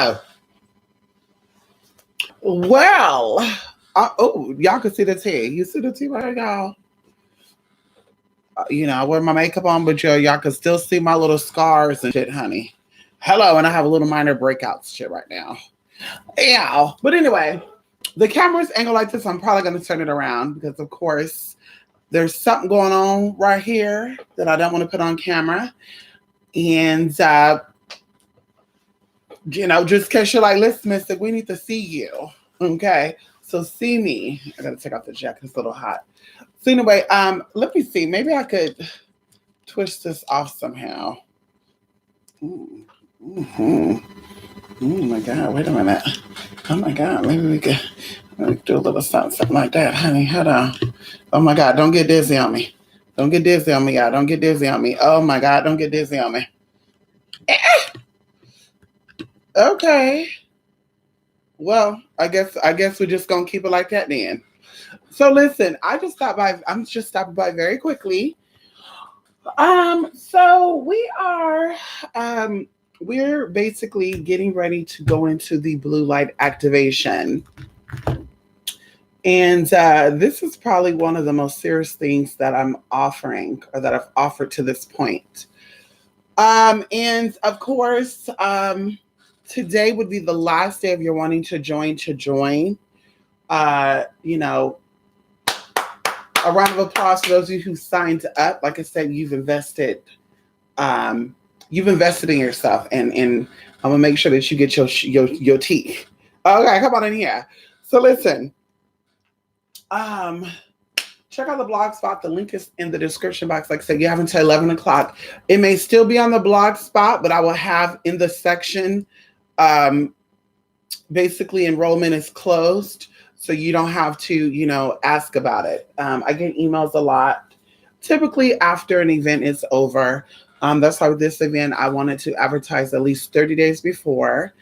Oh, well, y'all can see the tea. You see the tea right here, y'all? I wear my makeup on, but y'all can still see my little scars and shit, honey. Hello, and I have a little minor breakouts shit right now. Yeah, but anyway, the camera's angled like this. I'm probably going to turn it around because, of course, there's something going on right here that I don't want to put on camera. And, just in case you're like, listen, Mystic, we need to see you. Okay. So see me. I got to take off the jacket. It's a little hot. So anyway, let me see. Maybe I could twist this off somehow. Mm-hmm. Oh my God. Wait a minute. Oh my God. Maybe we could do a little something like that, honey. Hold on. Oh my God. Don't get dizzy on me. Don't get dizzy on me, y'all. Don't get dizzy on me. Oh my God. Don't get dizzy on me. Okay. Well, I guess we're just gonna keep it like that then. So listen, I'm just stopping by very quickly. So um we're basically getting ready to go into the blue light activation. And this is probably one of the most serious things that I'm offering or that I've offered to this point. And of course, today would be the last day of your wanting to join. Uh, you know, a round of applause for those of you who signed up. Like I said, um, you've invested in yourself, and I'm gonna make sure that you get your tea. Okay, come on in here. So listen, um, check out the blog spot. The link is in the description box. Like I said, you have until 11 o'clock. It may still be on the blog spot, but I will have in the section, um, basically enrollment is closed. So you don't have to, ask about it. I get emails a lot, typically after an event is over. That's why with this event, I wanted to advertise at least 30 days before,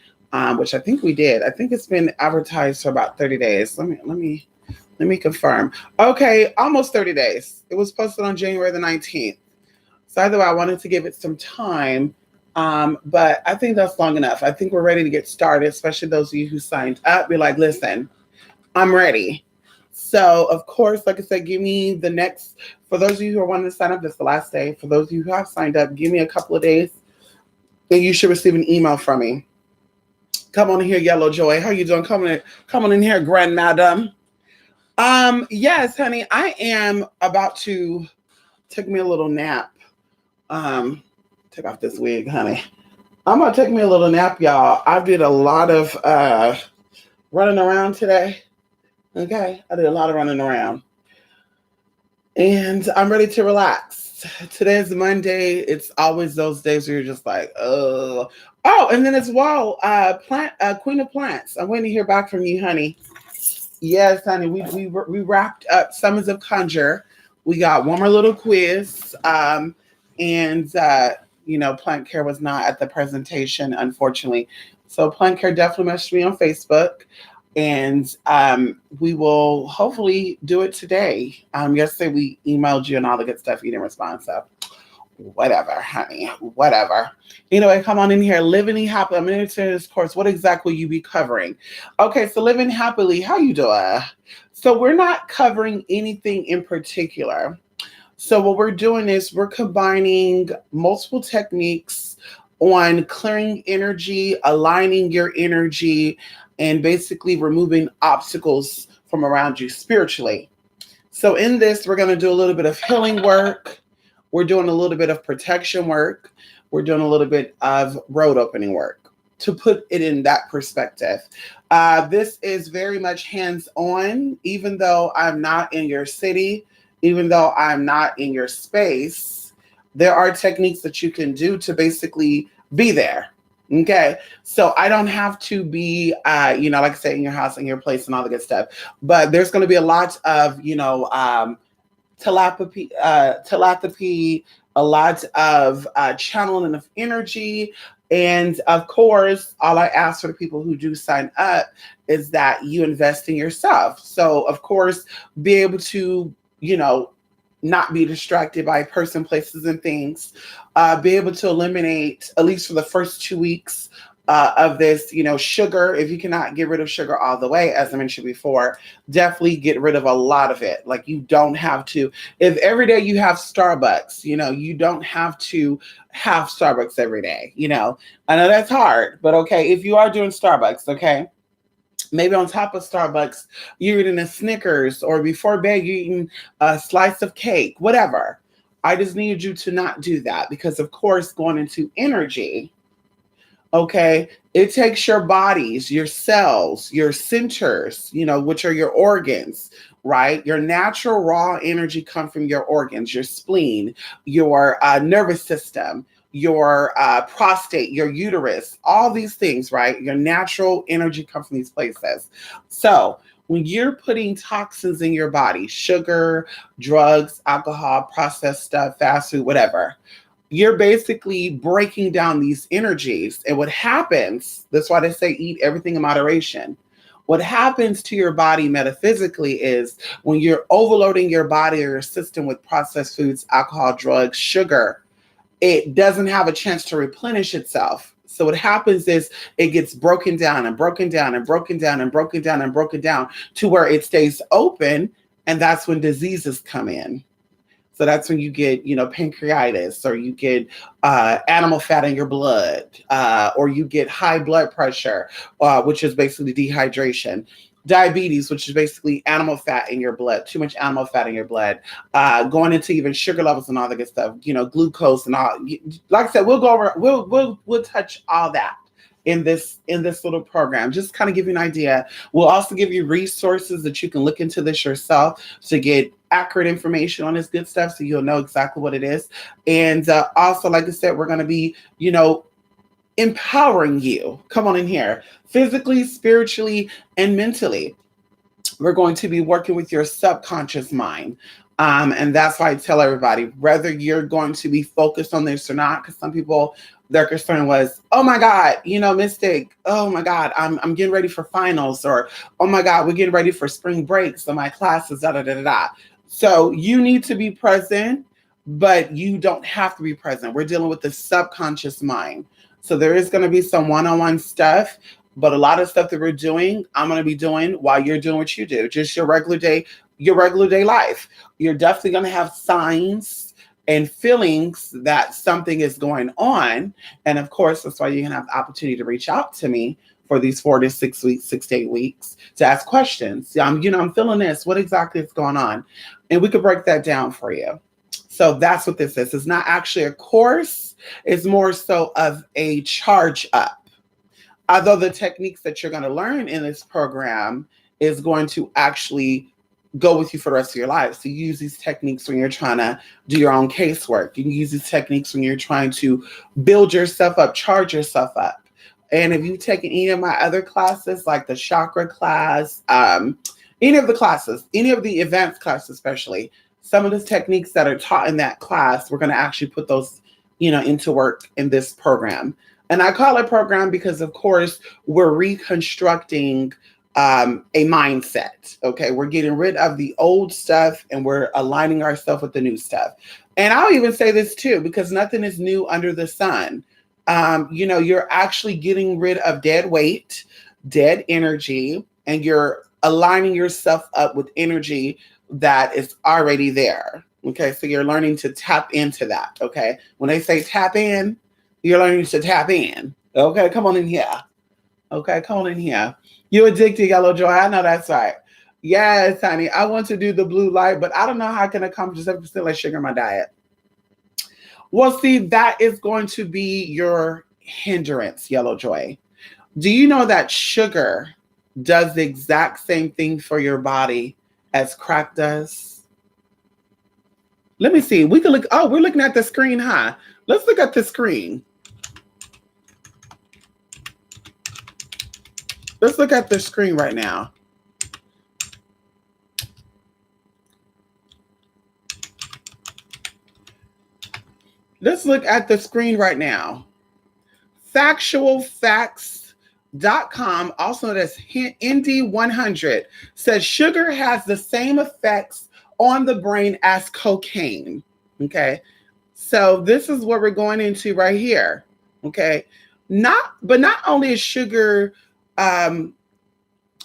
which I think we did. I think it's been advertised for about 30 days. Let me confirm. Okay, almost 30 days. It was posted on January the 19th. So either way, I wanted to give it some time, but I think that's long enough. I think we're ready to get started, especially those of you who signed up. Be like, listen, I'm ready. So, of course, like I said, give me for those of you who are wanting to sign up, this is the last day. For those of you who have signed up, give me a couple of days, and you should receive an email from me. Come on in here, Yellow Joy. How you doing? Come on in here, Grand Madam. Yes, honey, I am about to take me a little nap. Take off this wig, honey. I'm gonna take me a little nap, y'all. I did a lot of running around today. Okay, I did a lot of running around, and I'm ready to relax. Today's Monday. It's always those days where you're just like, oh. And then as well, Queen of Plants. I'm waiting to hear back from you, honey. Yes, honey. We wrapped up Summons of Conjure. We got one more little quiz. And Plant Care was not at the presentation, unfortunately. So Plant Care definitely messaged me on Facebook, and we will hopefully do it today. Yesterday we emailed you and all the good stuff. You didn't respond, so whatever, honey, whatever. Anyway, come on in here. Living Happily. I'm going to this course. What exactly will you be covering? Okay, so Living Happily, how you doing? So we're not covering anything in particular. So what we're doing is we're combining multiple techniques on clearing energy, aligning your energy, and basically removing obstacles from around you spiritually. So in this, we're going to do a little bit of healing work. We're doing a little bit of protection work. We're doing a little bit of road opening work to put it in that perspective. This is very much hands-on, even though I'm not in your city, even though I'm not in your space. There are techniques that you can do to basically be there. Okay. So I don't have to be, like I said, in your house, in your place and all the good stuff, but there's going to be a lot of, telepathy, a lot of channeling of energy. And of course, all I ask for the people who do sign up is that you invest in yourself. So of course, be able to, not be distracted by person, places, and things. Be able to eliminate, at least for the first 2 weeks, of this, sugar. If you cannot get rid of sugar all the way, as I mentioned before, definitely get rid of a lot of it. Like, you don't have to, if every day you have Starbucks, you don't have to have Starbucks every day. I know that's hard, but okay, if you are doing Starbucks, okay, maybe on top of Starbucks, you're eating a Snickers, or before bed, you're eating a slice of cake, whatever. I just need you to not do that, because, of course, going into energy, okay, it takes your bodies, your cells, your centers, which are your organs, right? Your natural raw energy come from your organs, your spleen, your nervous system, your prostate, your uterus, all these things, right? Your natural energy come from these places. So when you're putting toxins in your body, sugar, drugs, alcohol, processed stuff, fast food, whatever, you're basically breaking down these energies. And what happens, that's why they say eat everything in moderation. What happens to your body metaphysically is, when you're overloading your body or your system with processed foods, alcohol, drugs, sugar, it doesn't have a chance to replenish itself. So what happens is, it gets broken down and broken down and broken down and broken down and broken down to where it stays open. And that's when diseases come in. So that's when you get, pancreatitis, or you get animal fat in your blood, or you get high blood pressure, which is basically dehydration. Diabetes, which is basically animal fat in your blood, too much animal fat in your blood, going into even sugar levels and all the good stuff, glucose and all. Like I said, we'll go over, we'll touch all that in this little program. Just kind of give you an idea. We'll also give you resources that you can look into this yourself to get accurate information on this good stuff, so you'll know exactly what it is. And also, like I said, we're going to be, empowering you. Come on in here, physically, spiritually, and mentally. We're going to be working with your subconscious mind. And that's why I tell everybody, whether you're going to be focused on this or not, because some people, their concern was, oh my God, Mystic, oh my God, I'm getting ready for finals, or oh my God, we're getting ready for spring break, so my classes, da da da da da. So you need to be present, but you don't have to be present. We're dealing with the subconscious mind. So there is going to be some one-on-one stuff, but a lot of stuff that we're doing, I'm going to be doing while you're doing what you do, just your regular day life. You're definitely going to have signs and feelings that something is going on. And of course, that's why you're going to have the opportunity to reach out to me for these 4 to 6 weeks, 6 to 8 weeks, to ask questions. I'm feeling this. What exactly is going on? And we could break that down for you. So that's what this is. It's not actually a course. It's more so of a charge up. Although the techniques that you're going to learn in this program is going to actually go with you for the rest of your life. So you use these techniques when you're trying to do your own casework. You can use these techniques when you're trying to build yourself up, charge yourself up. And if you've taken any of my other classes, like the chakra class, any of the classes, any of the advanced classes especially, some of the techniques that are taught in that class, we're going to actually put those, into work in this program. And I call it program because, of course, we're reconstructing a mindset. Okay, we're getting rid of the old stuff and we're aligning ourselves with the new stuff. And I'll even say this too, because nothing is new under the sun. You're actually getting rid of dead weight, dead energy, and you're aligning yourself up with energy that is already there. Okay, so you're learning to tap into that. Okay, when they say tap in, you're learning to tap in. Okay, come on in here. Okay, come on in here. You're addicted, Yellow Joy. I know that's right. Yes, honey. I want to do the blue light, but I don't know how I can accomplish 7% less sugar in my diet. Well, see, that is going to be your hindrance, Yellow Joy. Do you know that sugar does the exact same thing for your body as crack does? Let me see. We can look. Oh, we're looking at the screen, huh? Let's look at the screen. Let's look at the screen right now. Let's look at the screen right now. Factualfacts.com, also known as ND100, says sugar has the same effects on the brain as cocaine. Okay, so this is what we're going into right here. Okay, Not only is sugar um,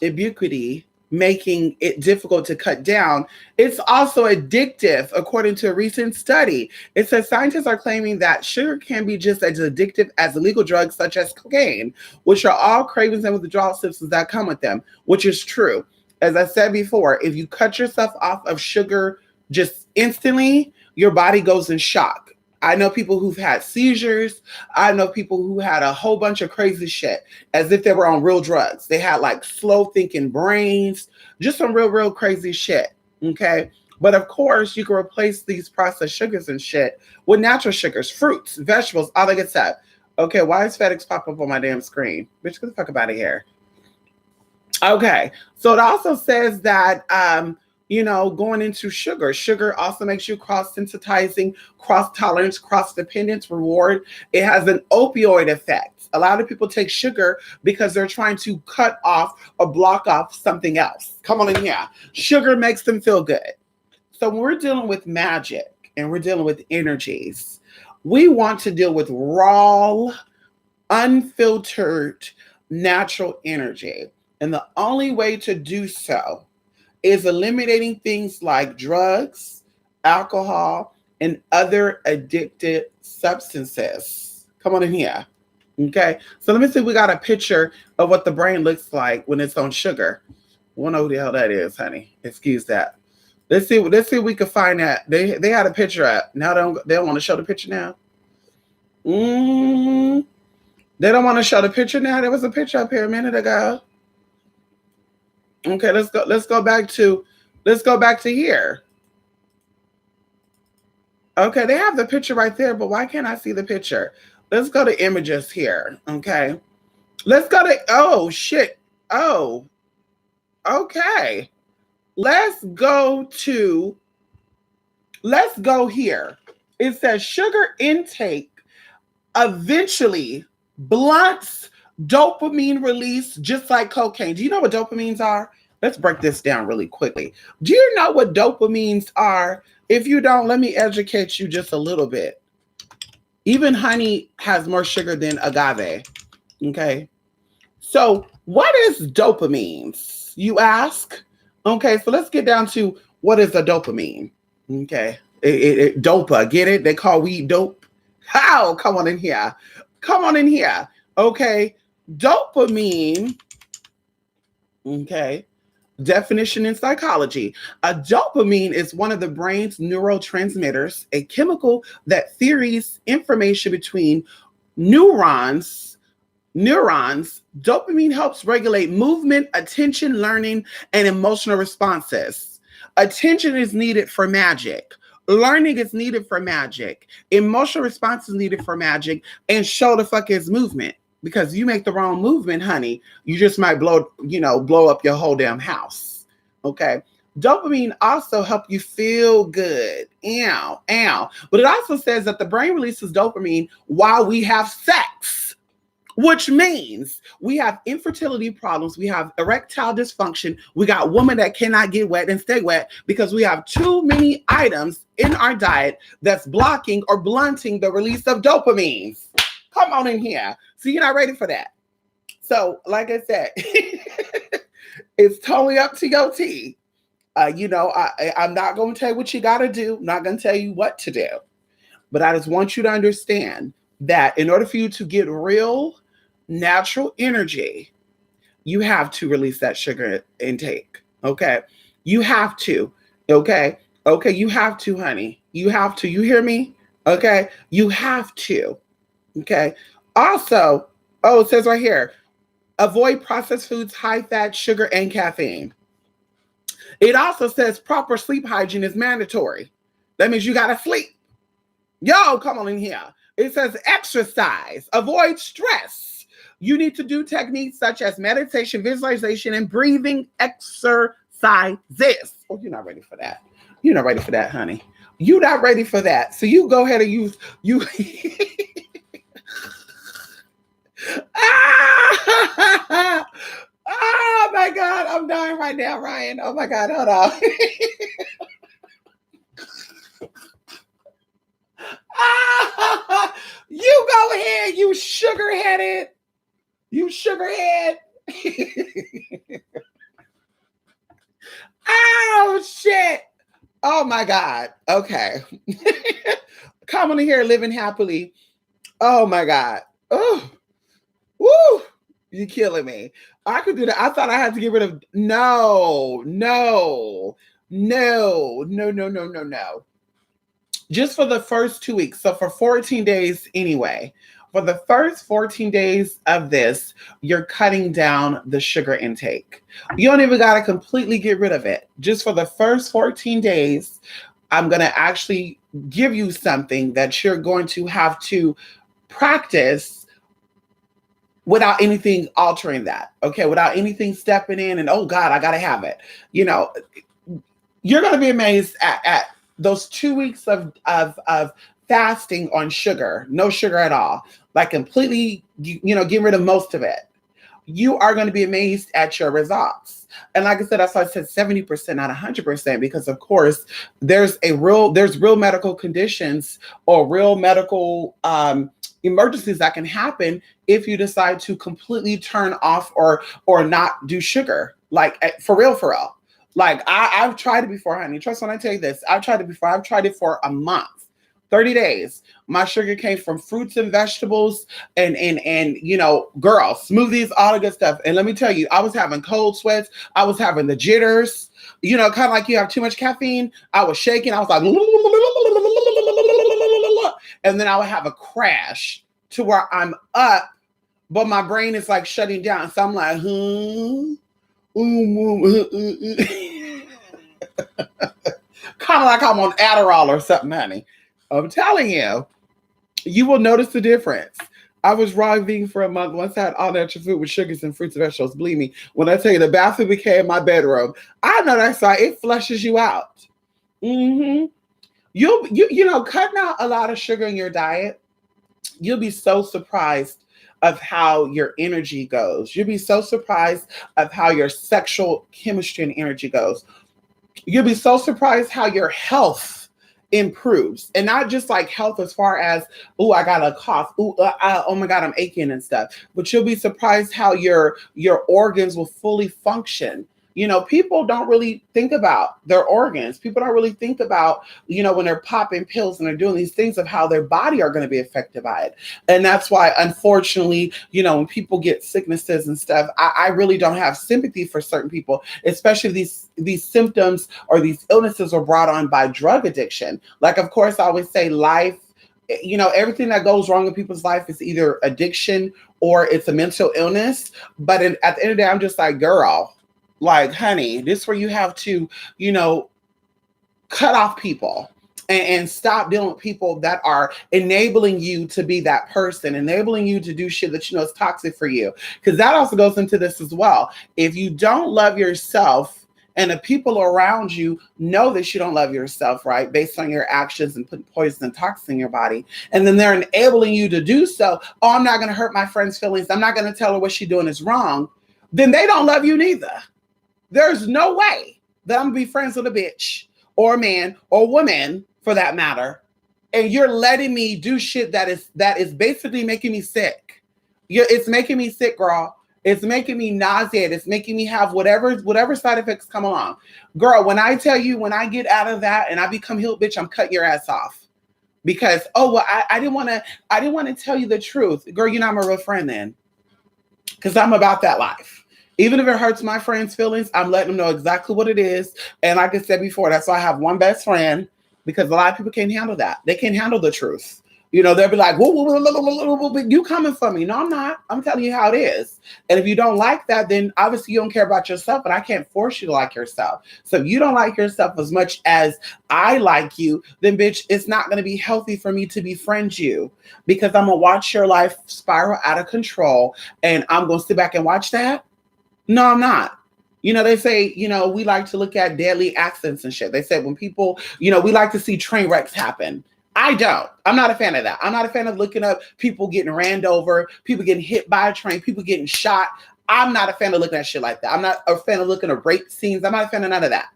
ubiquity making it difficult to cut down, it's also addictive, according to a recent study. It says scientists are claiming that sugar can be just as addictive as illegal drugs such as cocaine, which are all cravings and withdrawal symptoms that come with them, which is true. As I said before, if you cut yourself off of sugar just instantly, your body goes in shock. I know people who've had seizures. I know people who had a whole bunch of crazy shit as if they were on real drugs. They had like slow thinking brains, just some real crazy shit. Okay. But of course, you can replace these processed sugars and shit with natural sugars, fruits, vegetables, all that good stuff. Okay. Why is FedEx pop up on my damn screen? Bitch, get the fuck up out of here. Okay. So it also says that, going into sugar. Sugar also makes you cross sensitizing, cross tolerance, cross dependence, reward. It has an opioid effect. A lot of people take sugar because they're trying to cut off or block off something else. Come on in here. Sugar makes them feel good. So when we're dealing with magic and we're dealing with energies, we want to deal with raw, unfiltered, natural energy. And the only way to do so is eliminating things like drugs, alcohol, and other addictive substances. Come on in here. Okay. So let me see if we got a picture of what the brain looks like when it's on sugar. We don't know who the hell that is, honey. Excuse that. Let's see if we can find that. They had a picture up. Now they don't want to show the picture now. They don't want to show the picture now. There was a picture up here a minute ago. Okay, let's go back to here. Okay, they have the picture right there, but why can't I see the picture? Let's go to images here. Okay. Let's go to oh shit. Oh. Okay. Let's go here. It says sugar intake eventually blunts dopamine release just like cocaine. Do you know what dopamines are? Let's break this down really quickly. Do you know what dopamines are? If you don't, let me educate you just a little bit. Even honey has more sugar than agave. Okay. So what is dopamines, you ask? Okay, so let's get down to what is a dopamine. Okay. Dopa, get it? They call weed dope. How? Come on in here. Come on in here. Okay. Dopamine. Okay. Definition in psychology. A dopamine is one of the brain's neurotransmitters, a chemical that theories information between neurons. Dopamine helps regulate movement, attention, learning, and emotional responses. Attention is needed for magic. Learning is needed for magic. Emotional response is needed for magic. And show the fuck is movement. Because you make the wrong movement, honey, you just might blow up your whole damn house. Okay. Dopamine also help you feel good. Ow. But it also says that the brain releases dopamine while we have sex, which means we have infertility problems. We have erectile dysfunction. We got women that cannot get wet and stay wet because we have too many items in our diet that's blocking or blunting the release of dopamines. Come on in here. So you're not ready for that. So, like I said, it's totally up to your tea. I'm not going to tell you what you got to do. I'm not going to tell you what to do. But I just want you to understand that in order for you to get real natural energy, you have to release that sugar intake. Okay. You have to. Okay. Okay. You have to, honey. You have to. You hear me? Okay. You have to. Okay. Also, it says right here, avoid processed foods, high fat, sugar, and caffeine. It also says proper sleep hygiene is mandatory. That means you got to sleep. Yo, come on in here. It says exercise, avoid stress. You need to do techniques such as meditation, visualization, and breathing exercises. Oh, you're not ready for that. You're not ready for that, honey. You're not ready for that. So you go ahead and use you. Oh my God, I'm dying right now, Ryan. Oh my God, hold on. You go ahead, you sugar-headed. You sugarhead. Oh, shit. Oh, my God. Okay. Come on here, living happily. Oh, my God. Oh, woo. You're killing me. I could do that. I thought I had to get rid of. No, no, no, no, no, no, no, no. Just for the first 2 weeks. So for 14 days anyway. For the first 14 days of this, you're cutting down the sugar intake. You don't even got to completely get rid of it. Just for the first 14 days, I'm going to actually give you something that you're going to have to practice without anything altering that. Okay. Without anything stepping in and, oh God, I got to have it. You know, you're going to be amazed at those 2 weeks of fasting on sugar, no sugar at all, like completely, getting rid of most of it. You are going to be amazed at your results. And like I said, that's why I said 70%, not 100%, because of course there's real medical conditions or real medical emergencies that can happen if you decide to completely turn off or not do sugar, like for real. Like I've tried it before, honey. Trust when I tell you this. I've tried it before. I've tried it for a month, 30 days. My sugar came from fruits and vegetables and girl, smoothies, all the good stuff. And let me tell you, I was having cold sweats. I was having the jitters, kind of like you have too much caffeine. I was shaking. I was like, and then I would have a crash to where I'm up, but my brain is like shutting down. So I'm like, kind of like I'm on Adderall or something, honey. I'm telling you, you will notice the difference. I was raw vegan for a month. Once I had all natural food with sugars and fruits and vegetables. Believe me, when I tell you the bathroom became my bedroom, I know that's right. It flushes you out. Mm-hmm. You cutting out a lot of sugar in your diet, you'll be so surprised of how your energy goes. You'll be so surprised of how your sexual chemistry and energy goes. You'll be so surprised how your health improves, and not just like health as far as, oh, I got a cough, oh my God, I'm aching and stuff, but you'll be surprised how your organs will fully function. People don't really think about their organs. People don't really think about, when they're popping pills and they're doing these things, of how their body are going to be affected by it. And that's why, unfortunately, when people get sicknesses and stuff, I really don't have sympathy for certain people, especially these symptoms or these illnesses are brought on by drug addiction. Like, of course, I always say life, everything that goes wrong in people's life is either addiction or it's a mental illness. But at the end of the day, I'm just like, girl, like, honey, this is where you have to, cut off people and stop dealing with people that are enabling you to be that person, enabling you to do shit that is toxic for you. Because that also goes into this as well. If you don't love yourself and the people around you know that you don't love yourself, right, based on your actions and putting poison and toxins in your body, and then they're enabling you to do so, oh, I'm not going to hurt my friend's feelings, I'm not going to tell her what she's doing is wrong, then they don't love you neither. There's no way that I'm going to be friends with a bitch or a man or woman, for that matter, and you're letting me do shit that is basically making me sick. It's making me sick, girl. It's making me nauseated. It's making me have whatever side effects come along. Girl, when I tell you, when I get out of that and I become healed, bitch, I'm cutting your ass off. Because, I didn't want to tell you the truth. Girl, you're not my real friend then. Because I'm about that life. Even if it hurts my friend's feelings, I'm letting them know exactly what it is. And like I said before, that's why I have one best friend, because a lot of people can't handle that. They can't handle the truth. They'll be like, whoa, you coming for me. No, I'm not. I'm telling you how it is. And if you don't like that, then obviously you don't care about yourself, and I can't force you to like yourself. So if you don't like yourself as much as I like you, then bitch, it's not going to be healthy for me to befriend you, because I'm going to watch your life spiral out of control, and I'm going to sit back and watch that. No, I'm not. They say, we like to look at deadly accidents and shit. They say when people, we like to see train wrecks happen. I don't. I'm not a fan of that. I'm not a fan of looking up people getting ran over, people getting hit by a train, people getting shot. I'm not a fan of looking at shit like that. I'm not a fan of looking at rape scenes. I'm not a fan of none of that.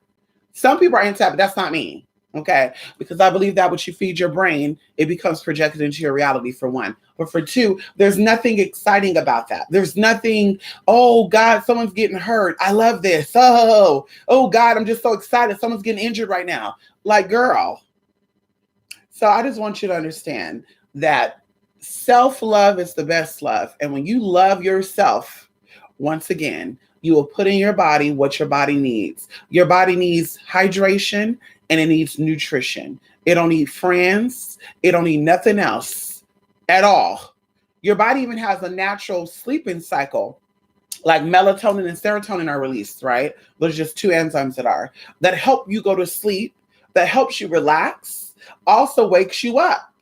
Some people are into that, but that's not me. Okay? Because I believe that what you feed your brain, it becomes projected into your reality, for one. But for two, there's nothing exciting about that. There's nothing, oh God, someone's getting hurt. I love this. Oh God, I'm just so excited. Someone's getting injured right now. Like, girl. So I just want you to understand that self-love is the best love. And when you love yourself, once again, you will put in your body what your body needs. Your body needs hydration and it needs nutrition. It don't need friends. It don't need nothing else at all. Your body even has a natural sleeping cycle, like melatonin and serotonin are released, right? Those are just two enzymes that help you go to sleep, that helps you relax, also wakes you up.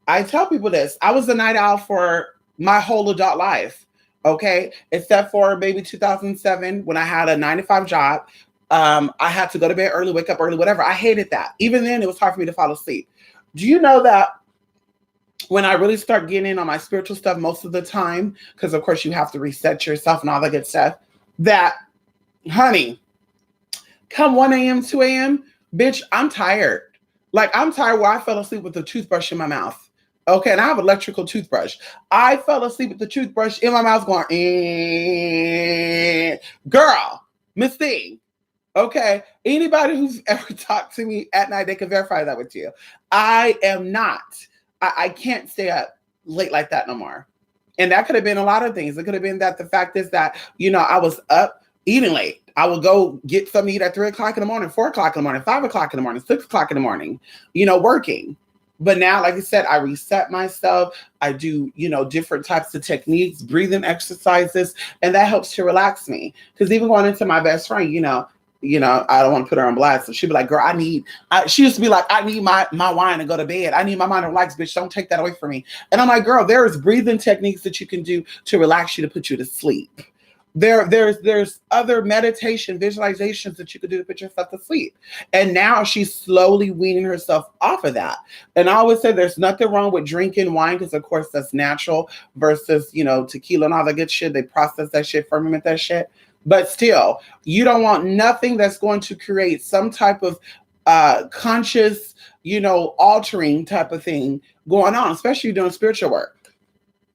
I tell people this. I was a night owl for my whole adult life, okay? Except for maybe 2007 when I had a 9 to 5 job. I had to go to bed early, wake up early, whatever. I hated that. Even then, it was hard for me to fall asleep. Do you know that when I really start getting in on my spiritual stuff most of the time, because of course you have to reset yourself and all that good stuff, that, honey, come 1 a.m., 2 a.m., bitch, I'm tired. Like, I'm tired where I fell asleep with a toothbrush in my mouth. Okay, and I have electrical toothbrush. I fell asleep with the toothbrush in my mouth going, girl, Miss Thing. Okay, anybody who's ever talked to me at night, they can verify that with you. I am not. I can't stay up late like that no more. And that could have been a lot of things. It could have been that the fact is that, I was up eating late. I would go get something to eat at 3 o'clock in the morning, 4 o'clock in the morning, 5 o'clock in the morning, 6 o'clock in the morning, working. But now, like I said, I reset myself. I do, different types of techniques, breathing exercises, and that helps to relax me. Because even going into my best friend, I don't want to put her on blast. So she'd be like, girl, she used to be like, I need my wine to go to bed. I need my mind to relax, bitch. Don't take that away from me. And I'm like, girl, there's breathing techniques that you can do to relax you, to put you to sleep. There's other meditation visualizations that you could do to put yourself to sleep. And now she's slowly weaning herself off of that. And I always say there's nothing wrong with drinking wine because, of course, that's natural versus, tequila and all that good shit. They process that shit, ferment that shit. But still, you don't want nothing that's going to create some type of conscious, altering type of thing going on, especially doing spiritual work.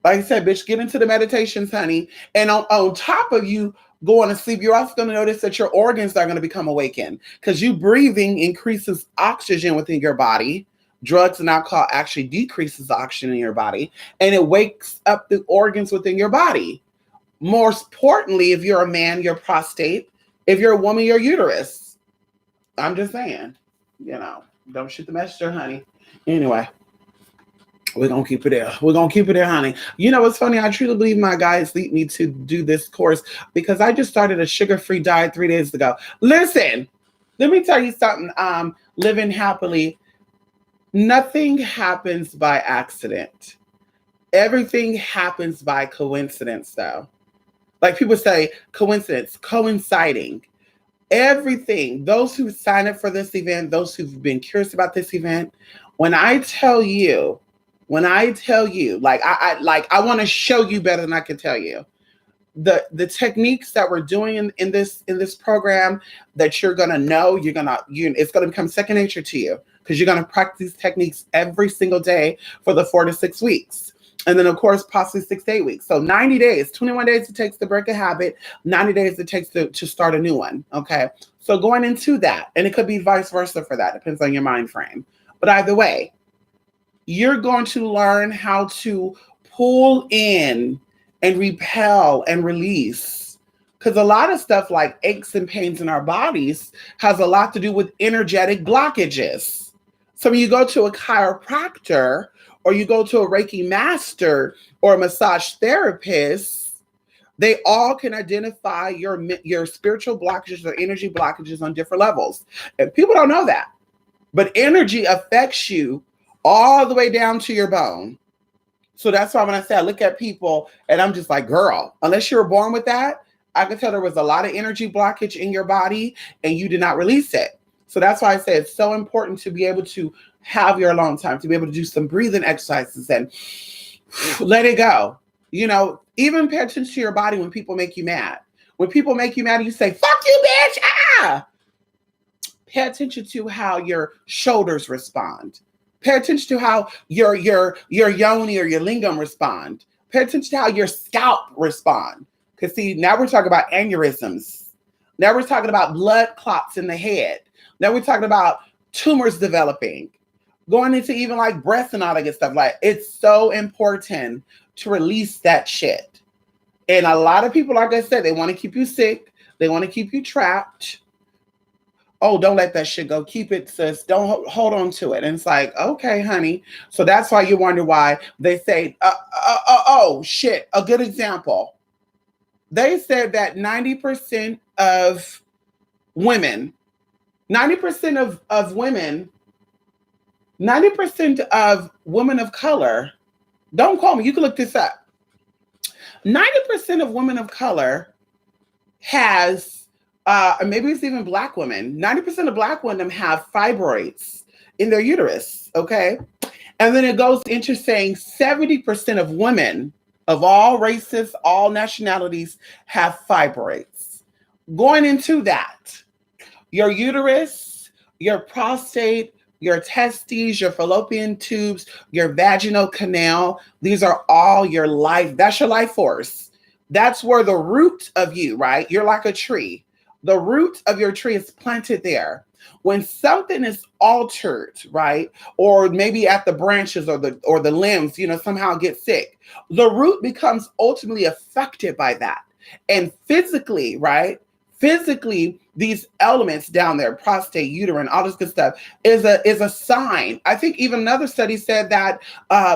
Like I said, bitch, get into the meditations, honey. And on top of you going to sleep, you're also going to notice that your organs are going to become awakened because you breathing increases oxygen within your body. Drugs and alcohol actually decreases the oxygen in your body, and it wakes up the organs within your body. More importantly, if you're a man, your prostate. If you're a woman, your uterus. I'm just saying, don't shoot the messenger, honey. Anyway. We're going to keep it there. We're going to keep it there, honey. You know what's funny? I truly believe my guys lead me to do this course because I just started a sugar-free diet 3 days ago. Listen, let me tell you something. Living happily, nothing happens by accident. Everything happens by coincidence, though. Like people say, coincidence, coinciding. Everything, those who sign up for this event, those who've been curious about this event, when I tell you, like I want to show you better than I can tell you. The techniques that we're doing in this program that you're gonna know, it's gonna become second nature to you because you're gonna practice techniques every single day for the 4 to 6 weeks. And then, of course, possibly 6 to 8 weeks. So 90 days, 21 days it takes to break a habit, 90 days it takes to start a new one. Okay. So going into that, and it could be vice versa for that, depends on your mind frame. But either way, you're going to learn how to pull in and repel and release. Because a lot of stuff like aches and pains in our bodies has a lot to do with energetic blockages. So when you go to a chiropractor or you go to a Reiki master or a massage therapist, they all can identify your spiritual blockages or energy blockages on different levels. And people don't know that. But energy affects you all the way down to your bone. So that's why when I say I look at people and I'm just like, girl, unless you were born with that, I can tell there was a lot of energy blockage in your body and you did not release it. So that's why I say it's so important to be able to have your alone time, to be able to do some breathing exercises and let it go. Even pay attention to your body when people make you mad. When people make you mad, you say, fuck you, bitch. Pay attention to how your shoulders respond. Pay attention to how your yoni or your lingam respond. Pay attention to how your scalp respond. Because see, now we're talking about aneurysms. Now we're talking about blood clots in the head. Now we're talking about tumors developing, going into even like breasts and all that good stuff. Like, it's so important to release that shit. And a lot of people, like I said, they want to keep you sick. They want to keep you trapped. Oh, don't let that shit go. Keep it, sis. Don't hold on to it. And it's like, okay, honey. So that's why you wonder why they say, oh, shit. A good example. They said that 90% of women, 90% of women, 90% of women of color, don't call me, you can look this up. 90% of women of color has, maybe it's even Black women, 90% of Black women have fibroids in their uterus, okay? And then it goes into saying 70% of women of all races, all nationalities have fibroids. Going into that, your uterus, your prostate, your testes, your fallopian tubes, your vaginal canal, these are all your life. That's your life force. That's where the root of you, right? You're like a tree. The root of your tree is planted there. When something is altered, right, or maybe at the branches or the limbs, somehow get sick, the root becomes ultimately affected by that. And physically, right, these elements down there, prostate, uterine, all this good stuff, is a sign. I think even another study said that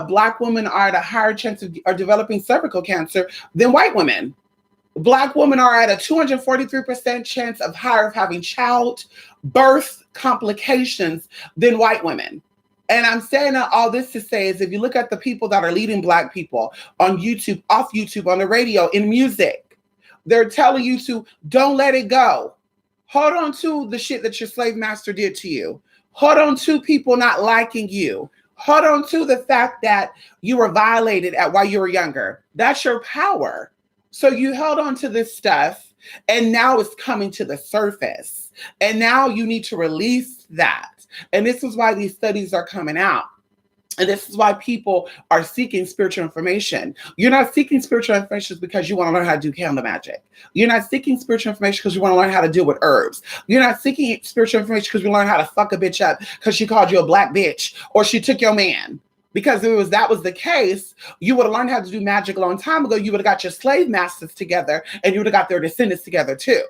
Black women are at a higher chance of developing cervical cancer than white women. Black women are at a 243% chance of higher of having childbirth complications than white women. And I'm saying all this to say is, if you look at the people that are leading Black people on YouTube, off YouTube, on the radio, in music, they're telling you to don't let it go. Hold on to the shit that your slave master did to you. Hold on to people not liking you. Hold on to the fact that you were violated while you were younger. That's your power. So you held on to this stuff, and now it's coming to the surface. And now you need to release that. And this is why these studies are coming out. And this is why people are seeking spiritual information. You're not seeking spiritual information because you want to learn how to do candle magic. You're not seeking spiritual information because you want to learn how to deal with herbs. You're not seeking spiritual information because you learn how to fuck a bitch up because she called you a black bitch or she took your man. Because if that was the case, you would have learned how to do magic a long time ago. You would have got your slave masters together and you would have got their descendants together too.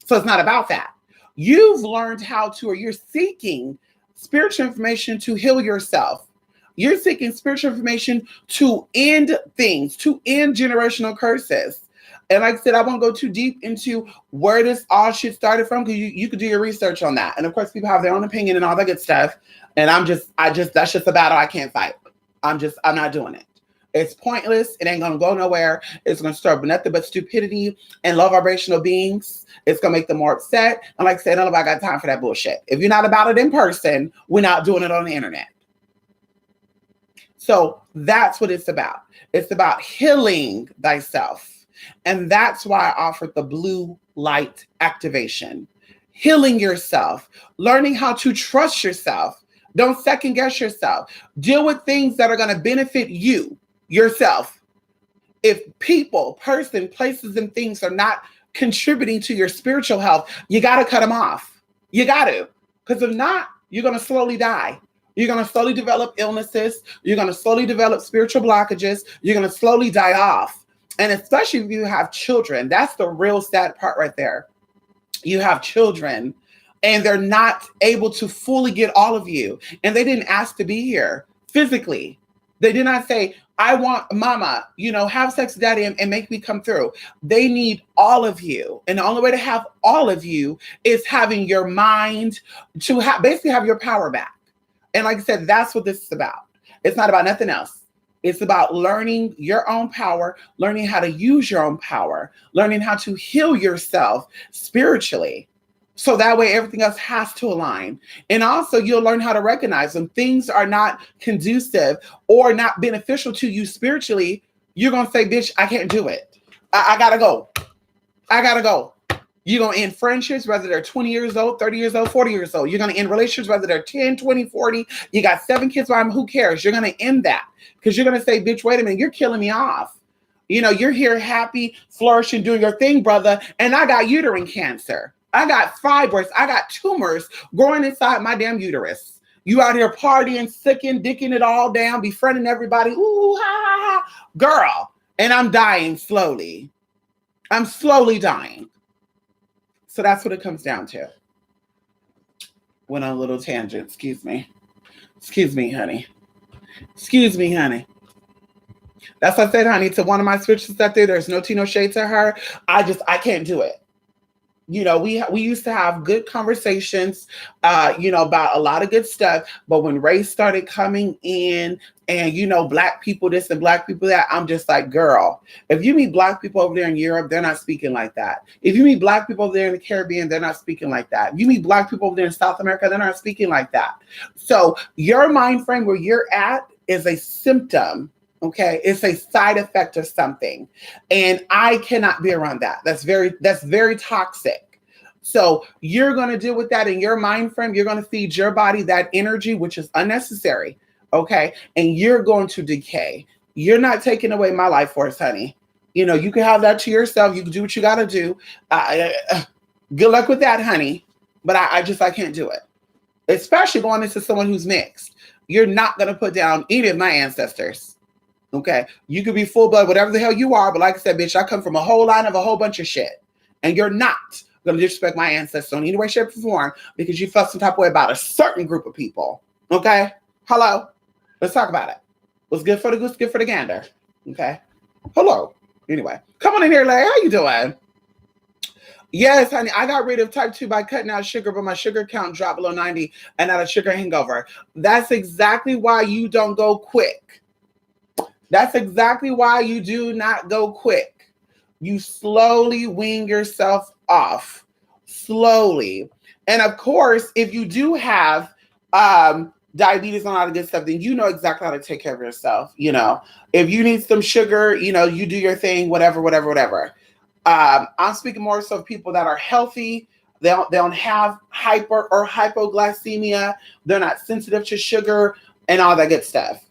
So it's not about that. You've learned how to, or you're seeking spiritual information to heal yourself. You're seeking spiritual information to end things, to end generational curses. And like I said, I won't go too deep into where this all shit started from, because you could do your research on that. And of course, people have their own opinion and all that good stuff. And that's just a battle I can't fight. I'm not doing it. It's pointless. It ain't gonna go nowhere. It's gonna stir up nothing but stupidity and low vibrational beings. It's gonna make them more upset. And like I said, nobody got time for that bullshit. If you're not about it in person, we're not doing it on the internet. So that's what it's about. It's about healing thyself. And that's why I offered the blue light activation. Healing yourself, learning how to trust yourself. Don't second guess yourself. Deal with things that are going to benefit you, yourself. If people, person, places, and things are not contributing to your spiritual health, you got to cut them off. You got to. Because if not, you're going to slowly die. You're going to slowly develop illnesses. You're going to slowly develop spiritual blockages. You're going to slowly die off. And especially if you have children, that's the real sad part right there. You have children and they're not able to fully get all of you. And they didn't ask to be here physically. They did not say, I want mama, have sex with daddy and make me come through. They need all of you. And the only way to have all of you is having your mind to basically have your power back. And like I said, that's what this is about. It's not about nothing else. It's about learning your own power, learning how to use your own power, learning how to heal yourself spiritually. So that way everything else has to align. And also you'll learn how to recognize when things are not conducive or not beneficial to you spiritually. You're going to say, bitch, I can't do it. I got to go. I got to go. You're going to end friendships, whether they're 20 years old, 30 years old, 40 years old. You're going to end relationships, whether they're 10, 20, 40. You got 7 kids by them. Who cares? You're going to end that because you're going to say, bitch, wait a minute. You're killing me off. You're here happy, flourishing, doing your thing, brother. And I got uterine cancer. I got fibroids. I got tumors growing inside my damn uterus. You out here partying, sicking, dicking it all down, befriending everybody. Ooh, ha, ha, ha. Girl. And I'm dying slowly. I'm slowly dying. So that's what it comes down to. Went on a little tangent. Excuse me. Excuse me, honey. Excuse me, honey. That's what I said, honey, to one of my switches up there. There's no tea, no shade to her. I can't do it. We used to have good conversations, about a lot of good stuff. But when race started coming in and, black people this and black people that, I'm just like, girl, if you meet black people over there in Europe, they're not speaking like that. If you meet black people over there in the Caribbean, they're not speaking like that. If you meet black people over there in South America, they're not speaking like that. So your mind frame where you're at is a symptom. Okay, it's a side effect of something, and I cannot be around that. That's very toxic. So you're going to deal with that in your mind frame. You're going to feed your body that energy, which is unnecessary. Okay, and you're going to decay. You're not taking away my life force, honey. You can have that to yourself. You can do what you got to do. Good luck with that, honey. But I can't do it, especially going into someone who's mixed. You're not going to put down any of my ancestors. Okay, you could be full blood, whatever the hell you are, but like I said, bitch, I come from a whole line of a whole bunch of shit, and you're not gonna disrespect my ancestors in any way, shape, or form because you felt some type of way about a certain group of people. Okay, hello, let's talk about it. What's good for the goose, good for the gander. Okay, hello. Anyway, come on in here, Larry. How you doing? Yes, honey, I got rid of type 2 by cutting out sugar, but my sugar count dropped below 90 and had a sugar hangover. That's exactly why you don't go quick. That's exactly why you do not go quick. You slowly wean yourself off. Slowly. And of course, if you do have diabetes and all that good stuff, then you know exactly how to take care of yourself. If you need some sugar, you do your thing, whatever. I'm speaking more so of people that are healthy. They don't have hyper or hypoglycemia. They're not sensitive to sugar and all that good stuff.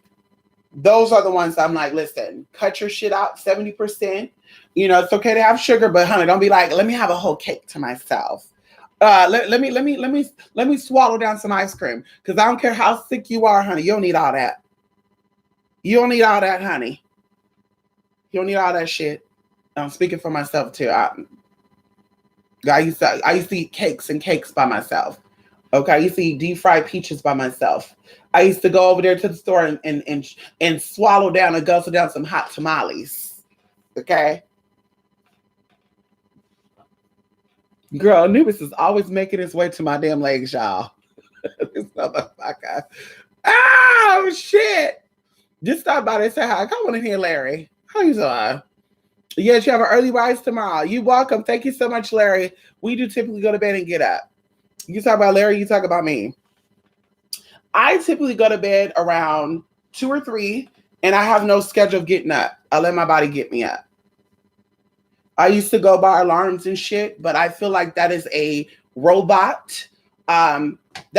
Those are the ones I'm like, listen, cut your shit out 70%. It's okay to have sugar, but honey, don't be like, let me have a whole cake to myself. Let me swallow down some ice cream because I don't care how sick you are, honey. You don't need all that. You don't need all that, honey. You don't need all that shit. I'm speaking for myself too. I used to eat cakes and cakes by myself. Okay, I used to eat deep fried peaches by myself. I used to go over there to the store and swallow down and guzzle down some hot tamales. Okay. Girl, Anubis is always making his way to my damn legs, y'all. This motherfucker. Oh, shit. Just stop by and say hi. Come on in here, Larry. How you doing? Yes, you have an early rise tomorrow. You're welcome. Thank you so much, Larry. We do typically go to bed and get up. You talk about Larry, you talk about me. I typically go to bed around 2 or 3, and I have no schedule of getting up. I let my body get me up. I used to go by alarms and shit, but I feel like that is a robot. That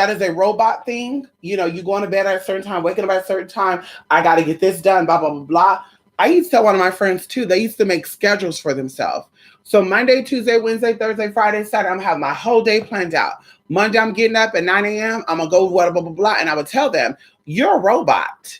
is a robot thing. You going to bed at a certain time, waking up at a certain time. I got to get this done, blah, blah, blah, blah. I used to tell one of my friends, too, they used to make schedules for themselves. So Monday, Tuesday, Wednesday, Thursday, Friday, Saturday, I'm having my whole day planned out. Monday, I'm getting up at 9 a.m. I'm going to go blah, blah, blah, blah. And I would tell them, you're a robot.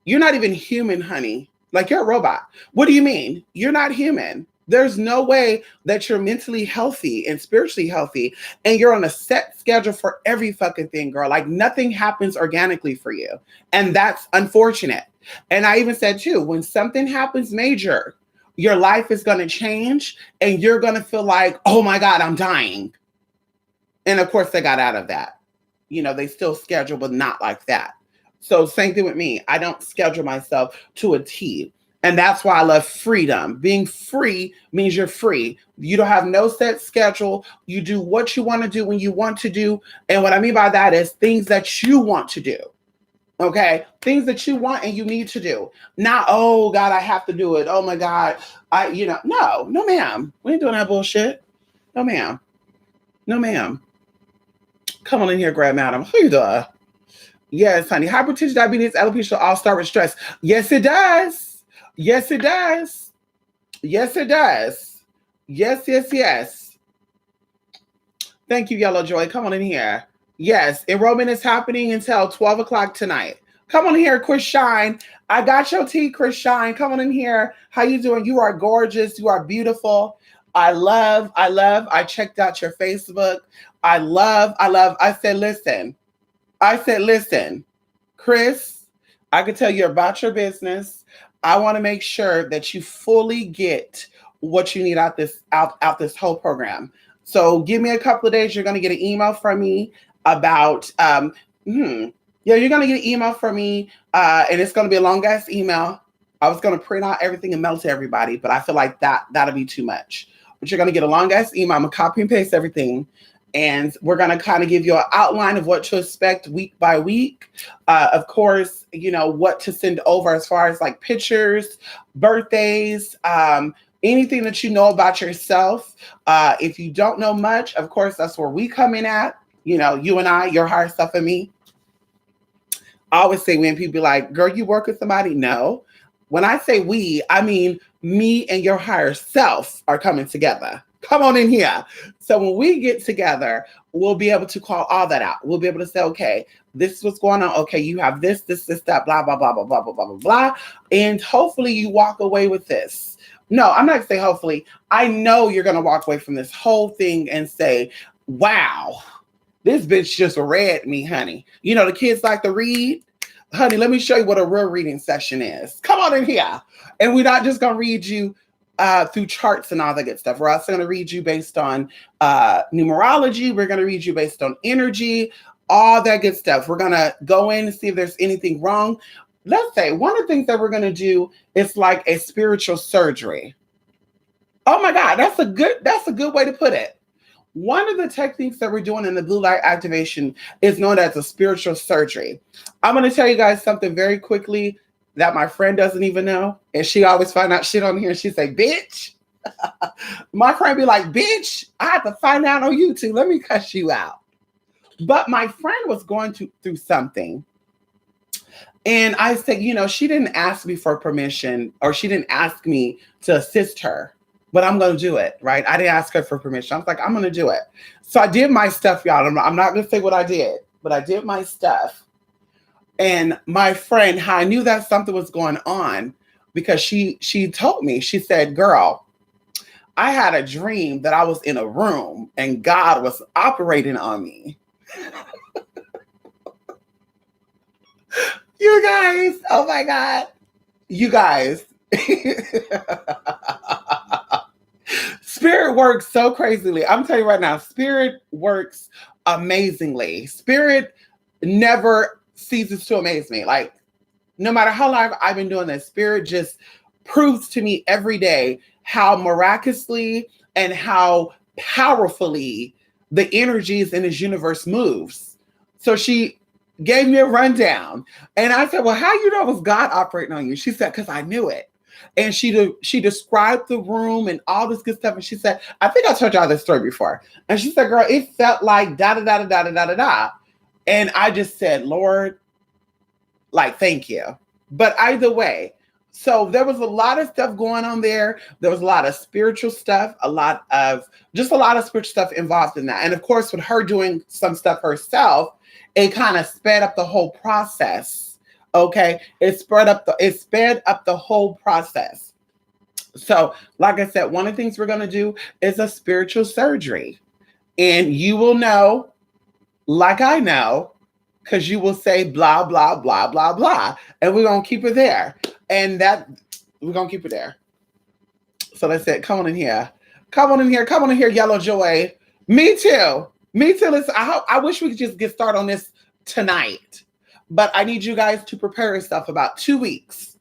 You're not even human, honey. Like, you're a robot. What do you mean? You're not human. There's no way that you're mentally healthy and spiritually healthy and you're on a set schedule for every fucking thing, girl. Like, nothing happens organically for you. And that's unfortunate. And I even said, too, when something happens major, your life is going to change and you're going to feel like, oh, my God, I'm dying. And of course, they got out of that. They still schedule, but not like that. So same thing with me. I don't schedule myself to a T. And that's why I love freedom. Being free means you're free. You don't have no set schedule. You do what you want to do when you want to do. And what I mean by that is things that you want to do. Okay? Things that you want and you need to do. Not, oh, God, I have to do it. Oh, my God. No, ma'am. We ain't doing that bullshit. No, ma'am. No, ma'am. Come on in here, Grand Madam. Who you doing? Yes, honey. Hypertension, diabetes, alopecia all start with stress. Yes, it does. Yes, it does. Yes, it does. Yes, yes, yes. Thank you, Yellow Joy. Come on in here. Yes, enrollment is happening until 12 o'clock tonight. Come on in here, Chris Shine. I got your tea, Chris Shine. Come on in here. How you doing? You are gorgeous. You are beautiful. I checked out your Facebook. I said, listen. Chris, I can tell you about your business. I want to make sure that you fully get what you need out this whole program. So give me a couple of days. You're going to get an email from me about yeah, you're going to get an email from me, and it's going to be a long ass email. I was going to print out everything and mail to everybody, but I feel like that'll be too much. But you're going to get a long ass email. I'm going to copy and paste everything. And we're going to kind of give you an outline of what to expect week by week. Of course, you know, what to send over as far as like pictures, birthdays, anything that you know about yourself. If you don't know much, of course, that's where we come in at. You know, you and I, your higher stuff and me. I always say when people be like, girl, you work with somebody? No. When I say we, I mean me and your higher self are coming together. Come on in here. So when we get together, we'll be able to call all that out. We'll be able to say, okay, this is what's going on. Okay, you have this, that, blah, blah, blah, blah, blah, blah, blah, blah, blah. And hopefully you walk away with this. No, I'm not going to say hopefully. I know you're going to walk away from this whole thing and say, wow, this bitch just read me, honey. You know, the kids like to read. Honey, let me show you what a real reading session is. Come on in here. And we're not just going to read you through charts and all that good stuff. We're also going to read you based on numerology. We're going to read you based on energy, all that good stuff. We're going to go in and see if there's anything wrong. Let's say one of the things that we're going to do is like a spiritual surgery. Oh my God, that's a good way to put it. One of the techniques that we're doing in the blue light activation is known as a spiritual surgery. I'm going to tell you guys something very quickly that my friend doesn't even know. And she always find out shit on here and she say, bitch. My friend be like, bitch, I have to find out on YouTube. Let me cuss you out. But my friend was going through something. And I said, you know, she didn't ask me for permission or she didn't ask me to assist her, but I'm going to do it, right? I didn't ask her for permission. I was like, I'm going to do it. So I did my stuff, y'all. I'm not going to say what I did, but I did my stuff. And my friend, how I knew that something was going on, because she told me, she said, girl, I had a dream that I was in a room and God was operating on me. You guys, oh my God. You guys. Spirit works so crazily. I'm telling you right now, Spirit works amazingly. Spirit never ceases to amaze me. Like, no matter how long I've been doing this, Spirit just proves to me every day how miraculously and how powerfully the energies in this universe moves. So she gave me a rundown. And I said, well, how you know it was God operating on you? She said, because I knew it. And she described the room and all this good stuff. And she said, I think I told y'all this story before. And she said, girl, it felt like da da da da da da da da. And I just said, Lord, like, thank you. But either way, so there was a lot of stuff going on there. There was a lot of spiritual stuff, a lot of spiritual stuff involved in that. And of course, with her doing some stuff herself, it kind of sped up the whole process. Okay. It sped up the whole process. So, like I said, one of the things we're going to do is a spiritual surgery. And you will know, like I know, because you will say blah, blah, blah, blah, blah. And we're going to keep it there. And we're going to keep it there. So that's it. Come on in here. Come on in here. Come on in here, Yellow Joy. Me too. Me too. Listen, I wish we could just get started on this tonight. But I need you guys to prepare yourself about 2 weeks.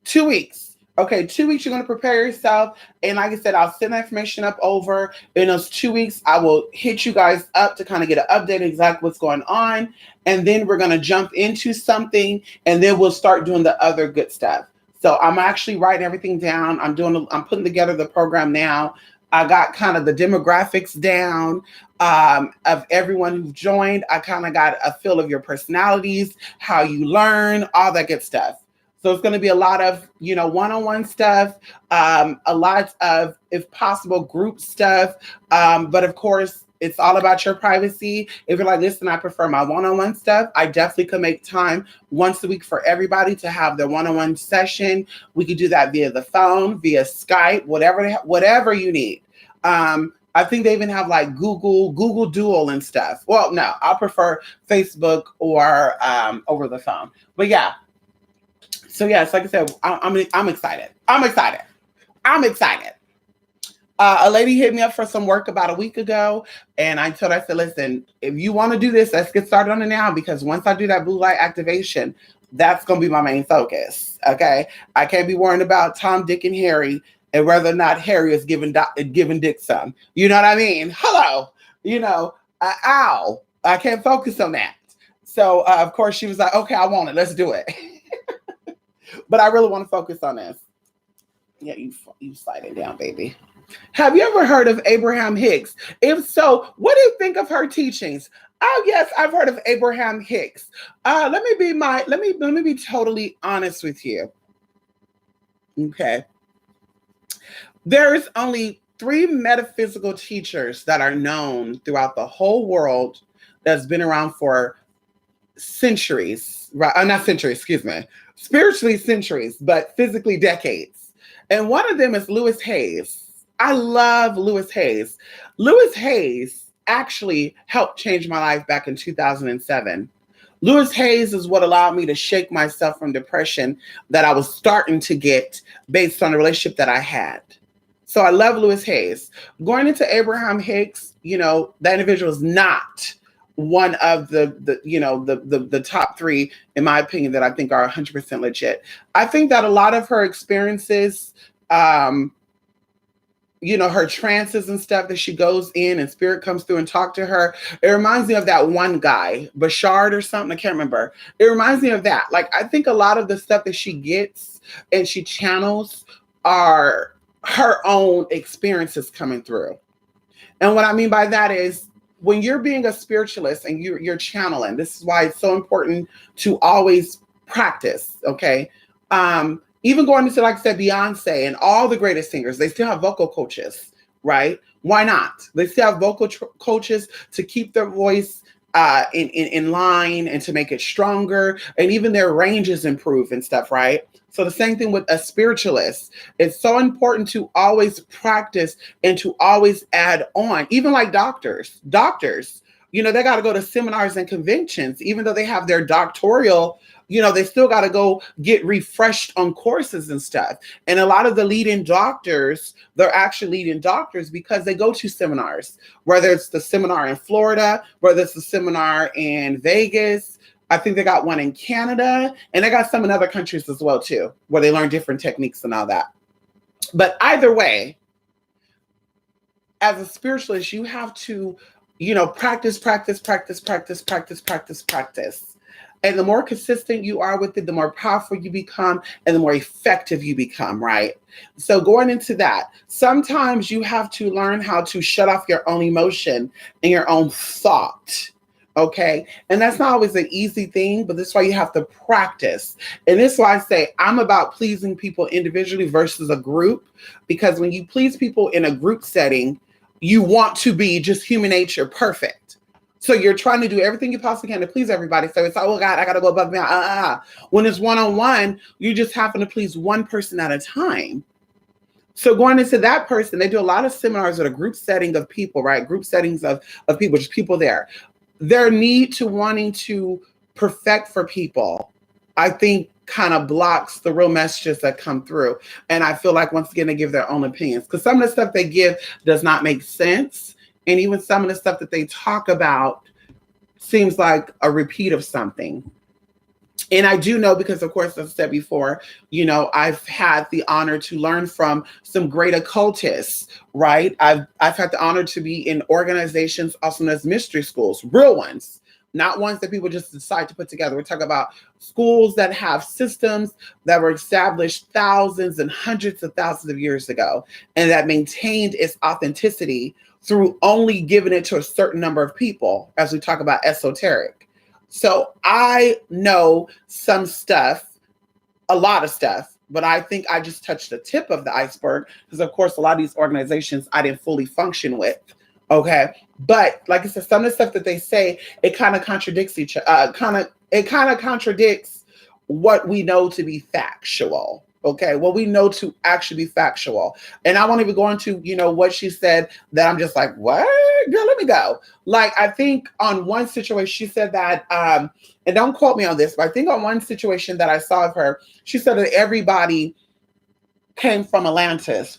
2 weeks. Okay, 2 weeks, you're going to prepare yourself. And like I said, I'll send that information up over. In those 2 weeks, I will hit you guys up to kind of get an update on exactly what's going on. And then we're going to jump into something. And then we'll start doing the other good stuff. So I'm actually writing everything down. I'm putting together the program now. I got kind of the demographics down of everyone who joined. I kind of got a feel of your personalities, how you learn, all that good stuff. So it's going to be a lot of, one-on-one stuff, a lot of, if possible, group stuff. But of course, it's all about your privacy. If you're like, listen, I prefer my one-on-one stuff, I definitely could make time once a week for everybody to have their one-on-one session. We could do that via the phone, via Skype, whatever you need. I think they even have like Google Duo and stuff. Well, no, I prefer Facebook or over the phone. But yeah. So yes, like I said, I'm excited. I'm excited. A lady hit me up for some work about a week ago, and I said, listen, if you want to do this, let's get started on it now, because once I do that blue light activation, that's going to be my main focus. Okay. I can't be worrying about Tom, Dick, and Harry and whether or not Harry is giving Dick some. You know what I mean? Hello. Ow. I can't focus on that. So, of course, she was like, okay, I want it. Let's do it. But I really want to focus on this. Yeah, you slide it down, baby. Have you ever heard of Abraham Hicks? If so, what do you think of her teachings? Oh, yes, I've heard of Abraham Hicks. Let me be totally honest with you. Okay. There's only 3 metaphysical teachers that are known throughout the whole world that's been around for centuries, right? Not centuries, excuse me. Spiritually centuries, but physically decades. And one of them is Louis Hayes. I love Louis Hayes. Louis Hayes actually helped change my life back in 2007. Louis Hayes is what allowed me to shake myself from depression that I was starting to get based on the relationship that I had. So I love Louis Hayes. Going into Abraham Hicks, that individual is not one of the top 3, in my opinion, that I think are 100% legit. I think that a lot of her experiences, her trances and stuff that she goes in and spirit comes through and talk to her. It reminds me of that one guy, Bashard or something. I can't remember. It reminds me of that. Like, I think a lot of the stuff that she gets and she channels are her own experiences coming through. And what I mean by that is, when you're being a spiritualist and you're channeling, this is why it's so important to always practice, okay? Even going into, like I said, Beyonce and all the greatest singers, they still have vocal coaches, right? Why not? They still have vocal coaches to keep their voice in line and to make it stronger, and even their ranges improve and stuff, right? So the same thing with a spiritualist. It's so important to always practice and to always add on, even like doctors. Doctors, they got to go to seminars and conventions, even though they have their doctoral, they still got to go get refreshed on courses and stuff. And a lot of the leading doctors, they're actually leading doctors because they go to seminars, whether it's the seminar in Florida, whether it's the seminar in Vegas. I think they got one in Canada, and they got some in other countries as well, too, where they learn different techniques and all that. But either way, as a spiritualist, you have to, practice. And the more consistent you are with it, the more powerful you become and the more effective you become, right? So going into that, sometimes you have to learn how to shut off your own emotion and your own thought. Okay. And that's not always an easy thing, but this is why you have to practice. And this is why I say I'm about pleasing people individually versus a group, because when you please people in a group setting, you want to be just human nature perfect. So you're trying to do everything you possibly can to please everybody. So it's, oh God, I got to go above and beyond. When it's one-on-one, you just happen to please one person at a time. So going into that person, they do a lot of seminars at a group setting of people, right? Group settings of people, just people there. Their need to wanting to perfect for people, I think, kind of blocks the real messages that come through. And I feel like, once again, they give their own opinions, because some of the stuff they give does not make sense. And even some of the stuff that they talk about seems like a repeat of something. And I do know, because, of course, as I said before, I've had the honor to learn from some great occultists, right? I've had the honor to be in organizations also known as mystery schools, real ones, not ones that people just decide to put together. We're talking about schools that have systems that were established thousands and hundreds of thousands of years ago, and that maintained its authenticity through only giving it to a certain number of people, as we talk about esoteric. So I know some stuff, a lot of stuff, but I think I just touched the tip of the iceberg because, of course, a lot of these organizations I didn't fully function with. Okay. But like I said, some of the stuff that they say, it kind of contradicts it kind of contradicts what we know to be factual. Okay. What we know to actually be factual. And I won't even go into, what she said that I'm just like, what? Girl, let me go. Like, I think on one situation, she said that, and don't quote me on this, but I think on one situation that I saw of her, she said that everybody came from Atlantis.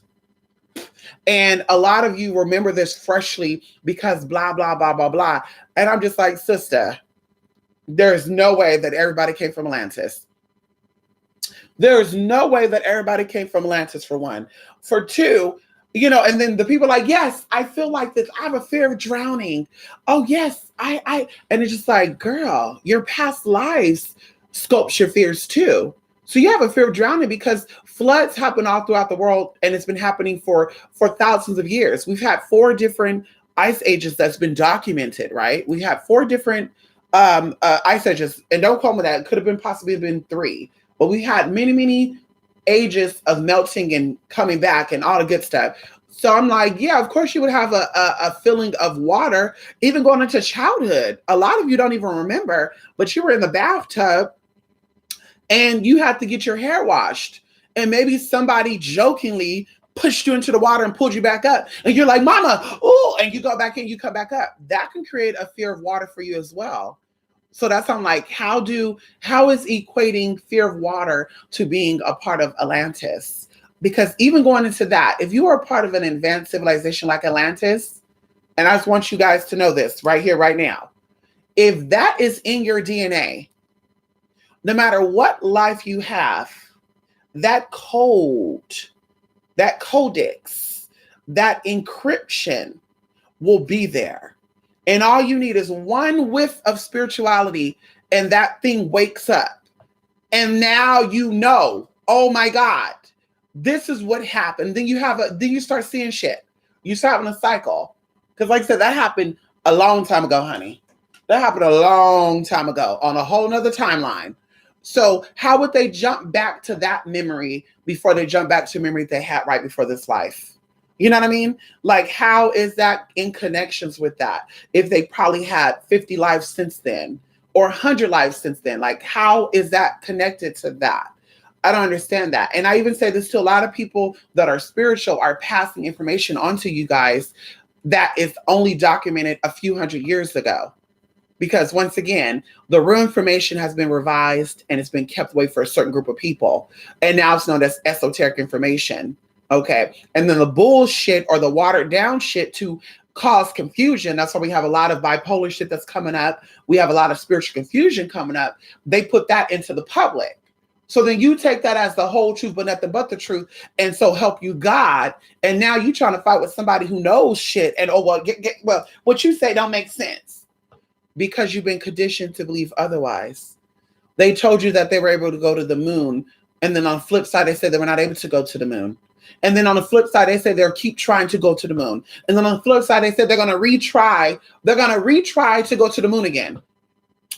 And a lot of you remember this freshly because blah, blah, blah, blah, blah. And I'm just like, sister, there's no way that everybody came from Atlantis. There's no way that everybody came from Atlantis, for one. For two, and then the people are like, yes, I feel like this. I have a fear of drowning. Oh, yes, and it's just like, girl, your past lives sculpts your fears too. So you have a fear of drowning because floods happen all throughout the world, and it's been happening for thousands of years. We've had 4 different ice ages that's been documented, right? We have 4 different ice ages, and don't call me that. It could have been possibly been 3, but we had many, many ages of melting and coming back and all the good stuff. So I'm like, yeah, of course you would have a feeling of water, even going into childhood. A lot of you don't even remember, but you were in the bathtub and you had to get your hair washed. And maybe somebody jokingly pushed you into the water and pulled you back up. And you're like, mama, oh, and you go back in, you come back up. That can create a fear of water for you as well. So that's how I'm like, how is equating fear of water to being a part of Atlantis? Because even going into that, if you are a part of an advanced civilization like Atlantis, and I just want you guys to know this right here, right now, if that is in your DNA, no matter what life you have, that code, that codex, that encryption will be there. And all you need is one whiff of spirituality and that thing wakes up. And now oh my God, this is what happened. Then you start seeing shit. You start having a cycle. Because like I said, that happened a long time ago, honey. That happened a long time ago on a whole nother timeline. So how would they jump back to that memory before they jump back to a memory they had right before this life? You know what I mean? Like, how is that in connections with that? If they probably had 50 lives since then or 100 lives since then, like, how is that connected to that? I don't understand that. And I even say this to a lot of people that are spiritual are passing information onto you guys that is only documented a few hundred years ago. Because once again, the real information has been revised and it's been kept away for a certain group of people. And now it's known as esoteric information. Okay. And then the bullshit or the watered down shit to cause confusion. That's why we have a lot of bipolar shit that's coming up. We have a lot of spiritual confusion coming up. They put that into the public. So then you take that as the whole truth, but nothing but the truth. And so help you God. And now you trying to fight with somebody who knows shit. And well, what you say don't make sense because you've been conditioned to believe otherwise. They told you that they were able to go to the moon. And then on the flip side, they said they were not able to go to the moon. And then on the flip side, they say they'll keep trying to go to the moon. And then on the flip side, they said they're going to retry. They're going to retry to go to the moon again.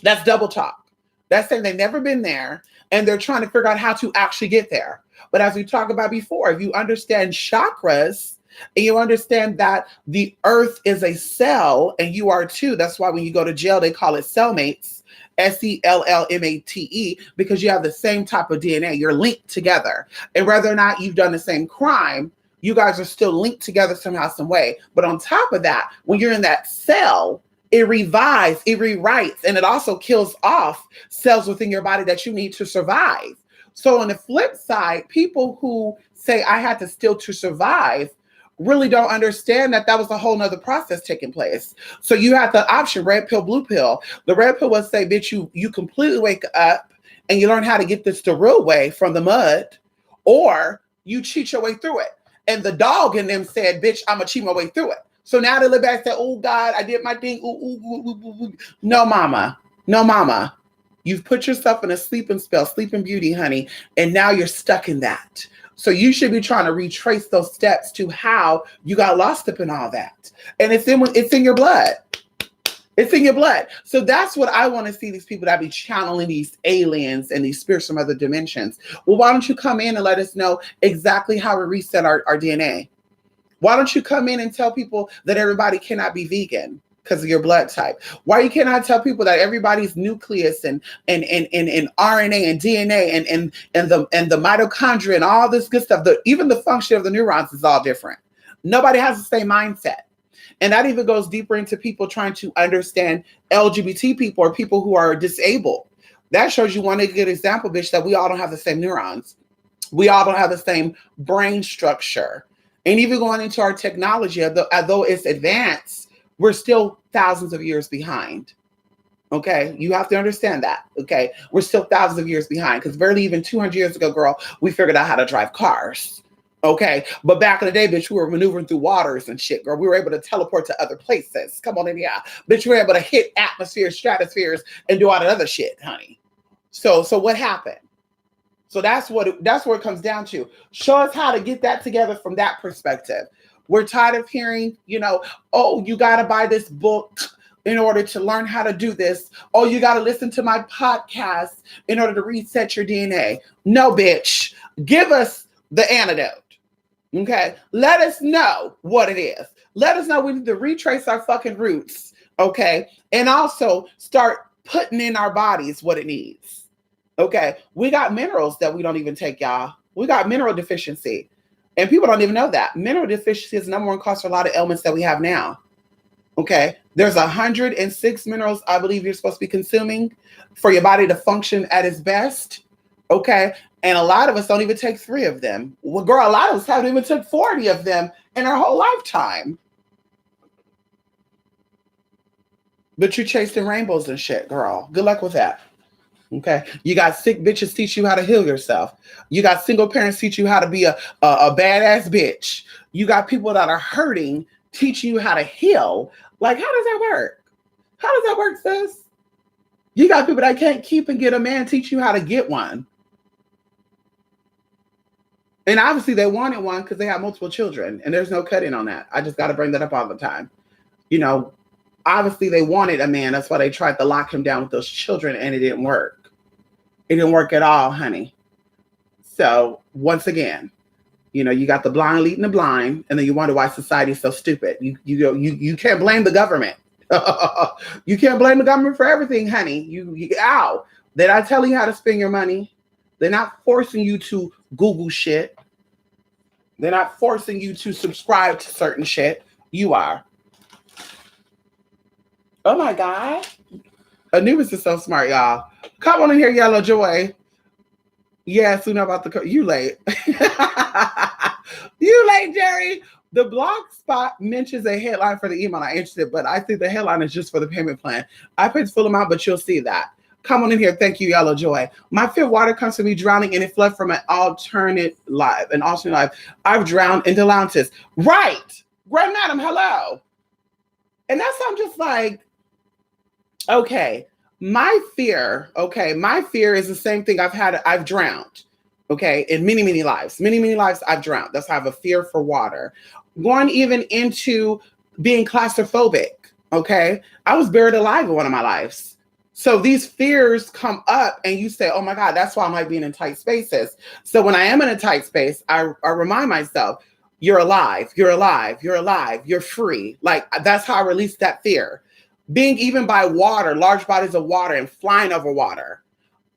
That's double talk. That's saying they've never been there and they're trying to figure out how to actually get there. But as we talked about before, if you understand chakras and you understand that the earth is a cell and you are too, that's why when you go to jail, they call it cellmates. CELLMATE, because you have the same type of DNA. You're linked together. And whether or not you've done the same crime, you guys are still linked together somehow, some way. But on top of that, when you're in that cell, it revives, it rewrites, and it also kills off cells within your body that you need to survive. So on the flip side, people who say I had to steal to survive really don't understand that that was a whole nother process taking place. So you have the option, red pill, blue pill. The red pill will say, bitch, you completely wake up and you learn how to get this the real way from the mud, or you cheat your way through it. And the dog in them said, bitch, I'm gonna cheat my way through it. So now they look back and say, oh God, I did my thing. Ooh, ooh, ooh, ooh, ooh. No, mama. No, mama. You've put yourself in a sleeping spell, sleeping beauty, honey, and now you're stuck in that. So you should be trying to retrace those steps to how you got lost up in all that. And it's in your blood. It's in your blood. So that's what I want to see, these people that be channeling these aliens and these spirits from other dimensions. Well, why don't you come in and let us know exactly how we reset our DNA? Why don't you come in and tell people that everybody cannot be vegan because of your blood type? Why you cannot tell people that everybody's nucleus and RNA and DNA and the mitochondria and all this good stuff, even the function of the neurons is all different. Nobody has the same mindset. And that even goes deeper into people trying to understand LGBT people or people who are disabled. That shows you one good example, bitch, that we all don't have the same neurons. We all don't have the same brain structure. And even going into our technology, although it's advanced, we're still thousands of years behind. Okay, you have to understand that. Okay, we're still thousands of years behind because barely even 200 years ago, girl, we figured out how to drive cars. Okay, but back in the day, bitch, we were maneuvering through waters and shit, girl. We were able to teleport to other places. Come on in, yeah, bitch, we were able to hit atmospheres, stratospheres, and do all that other shit, honey. So what happened? So that's where it comes down to. Show us how to get that together from that perspective. We're tired of hearing, oh, you got to buy this book in order to learn how to do this. Oh, you got to listen to my podcast in order to reset your DNA. No, bitch. Give us the antidote. Okay? Let us know what it is. Let us know we need to retrace our fucking roots. Okay? And also start putting in our bodies what it needs. Okay, we got minerals that we don't even take, y'all. We got mineral deficiency. And people don't even know that. Mineral deficiency is the number one cause for a lot of ailments that we have now. Okay, there's 106 minerals I believe you're supposed to be consuming for your body to function at its best. Okay, and a lot of us don't even take 3 of them. Well, girl, a lot of us haven't even took 40 of them in our whole lifetime. But you're chasing rainbows and shit, girl. Good luck with that. Okay, you got sick bitches teach you how to heal yourself. You got single parents teach you how to be a badass bitch. You got people that are hurting teaching you how to heal. Like, how does that work? How does that work, sis? You got people that can't keep and get a man teach you how to get one. And obviously they wanted one because they have multiple children, and there's no cutting on that. I just got to bring that up all the time. Obviously they wanted a man. That's why they tried to lock him down with those children, and it didn't work. It didn't work at all, honey. So once again, you got the blind leading the blind, and then you wonder why society's so stupid. You can't blame the government. You can't blame the government for everything, honey. They're not telling you how to spend your money. They're not forcing you to Google shit. They're not forcing you to subscribe to certain shit. You are. Oh my God. Anubis is so smart, y'all. Come on in here, Yellow Joy. Yeah, soon about you late. You late, Jerry. The blog spot mentions a headline for the email. I'm interested, but I think the headline is just for the payment plan. I paid the full amount, but you'll see that. Come on in here. Thank you, Yellow Joy. My fear water comes from me drowning and it fled from an alternate life. I've drowned in Delantis. Right. Grand Madam, hello. And that's I'm just like, okay, my fear is the same thing I've drowned, okay, in many, many lives. Many lives I've drowned. That's why I have a fear for water. Going even into being claustrophobic, okay? I was buried alive in one of my lives. So these fears come up and you say, oh my God, that's why I might be in tight spaces. So when I am in a tight space, I remind myself, you're alive, you're alive, you're alive, you're free. Like, that's how I release that fear. Being even by water, large bodies of water and flying over water.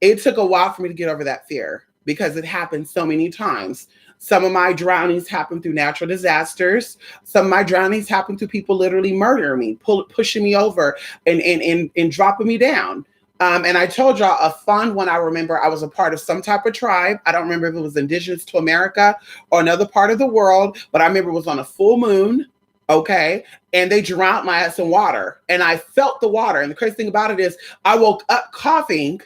It took a while for me to get over that fear because it happened so many times. Some of my drownings happened through natural disasters. Some of my drownings happened through people literally murdering me, pushing me over and dropping me down. And I told y'all a fun one. I remember I was a part of some type of tribe. I don't remember if it was indigenous to America or another part of the world, but I remember it was on a full moon. Okay. And they drowned my ass in water and I felt the water. And the crazy thing about it is I woke up coughing.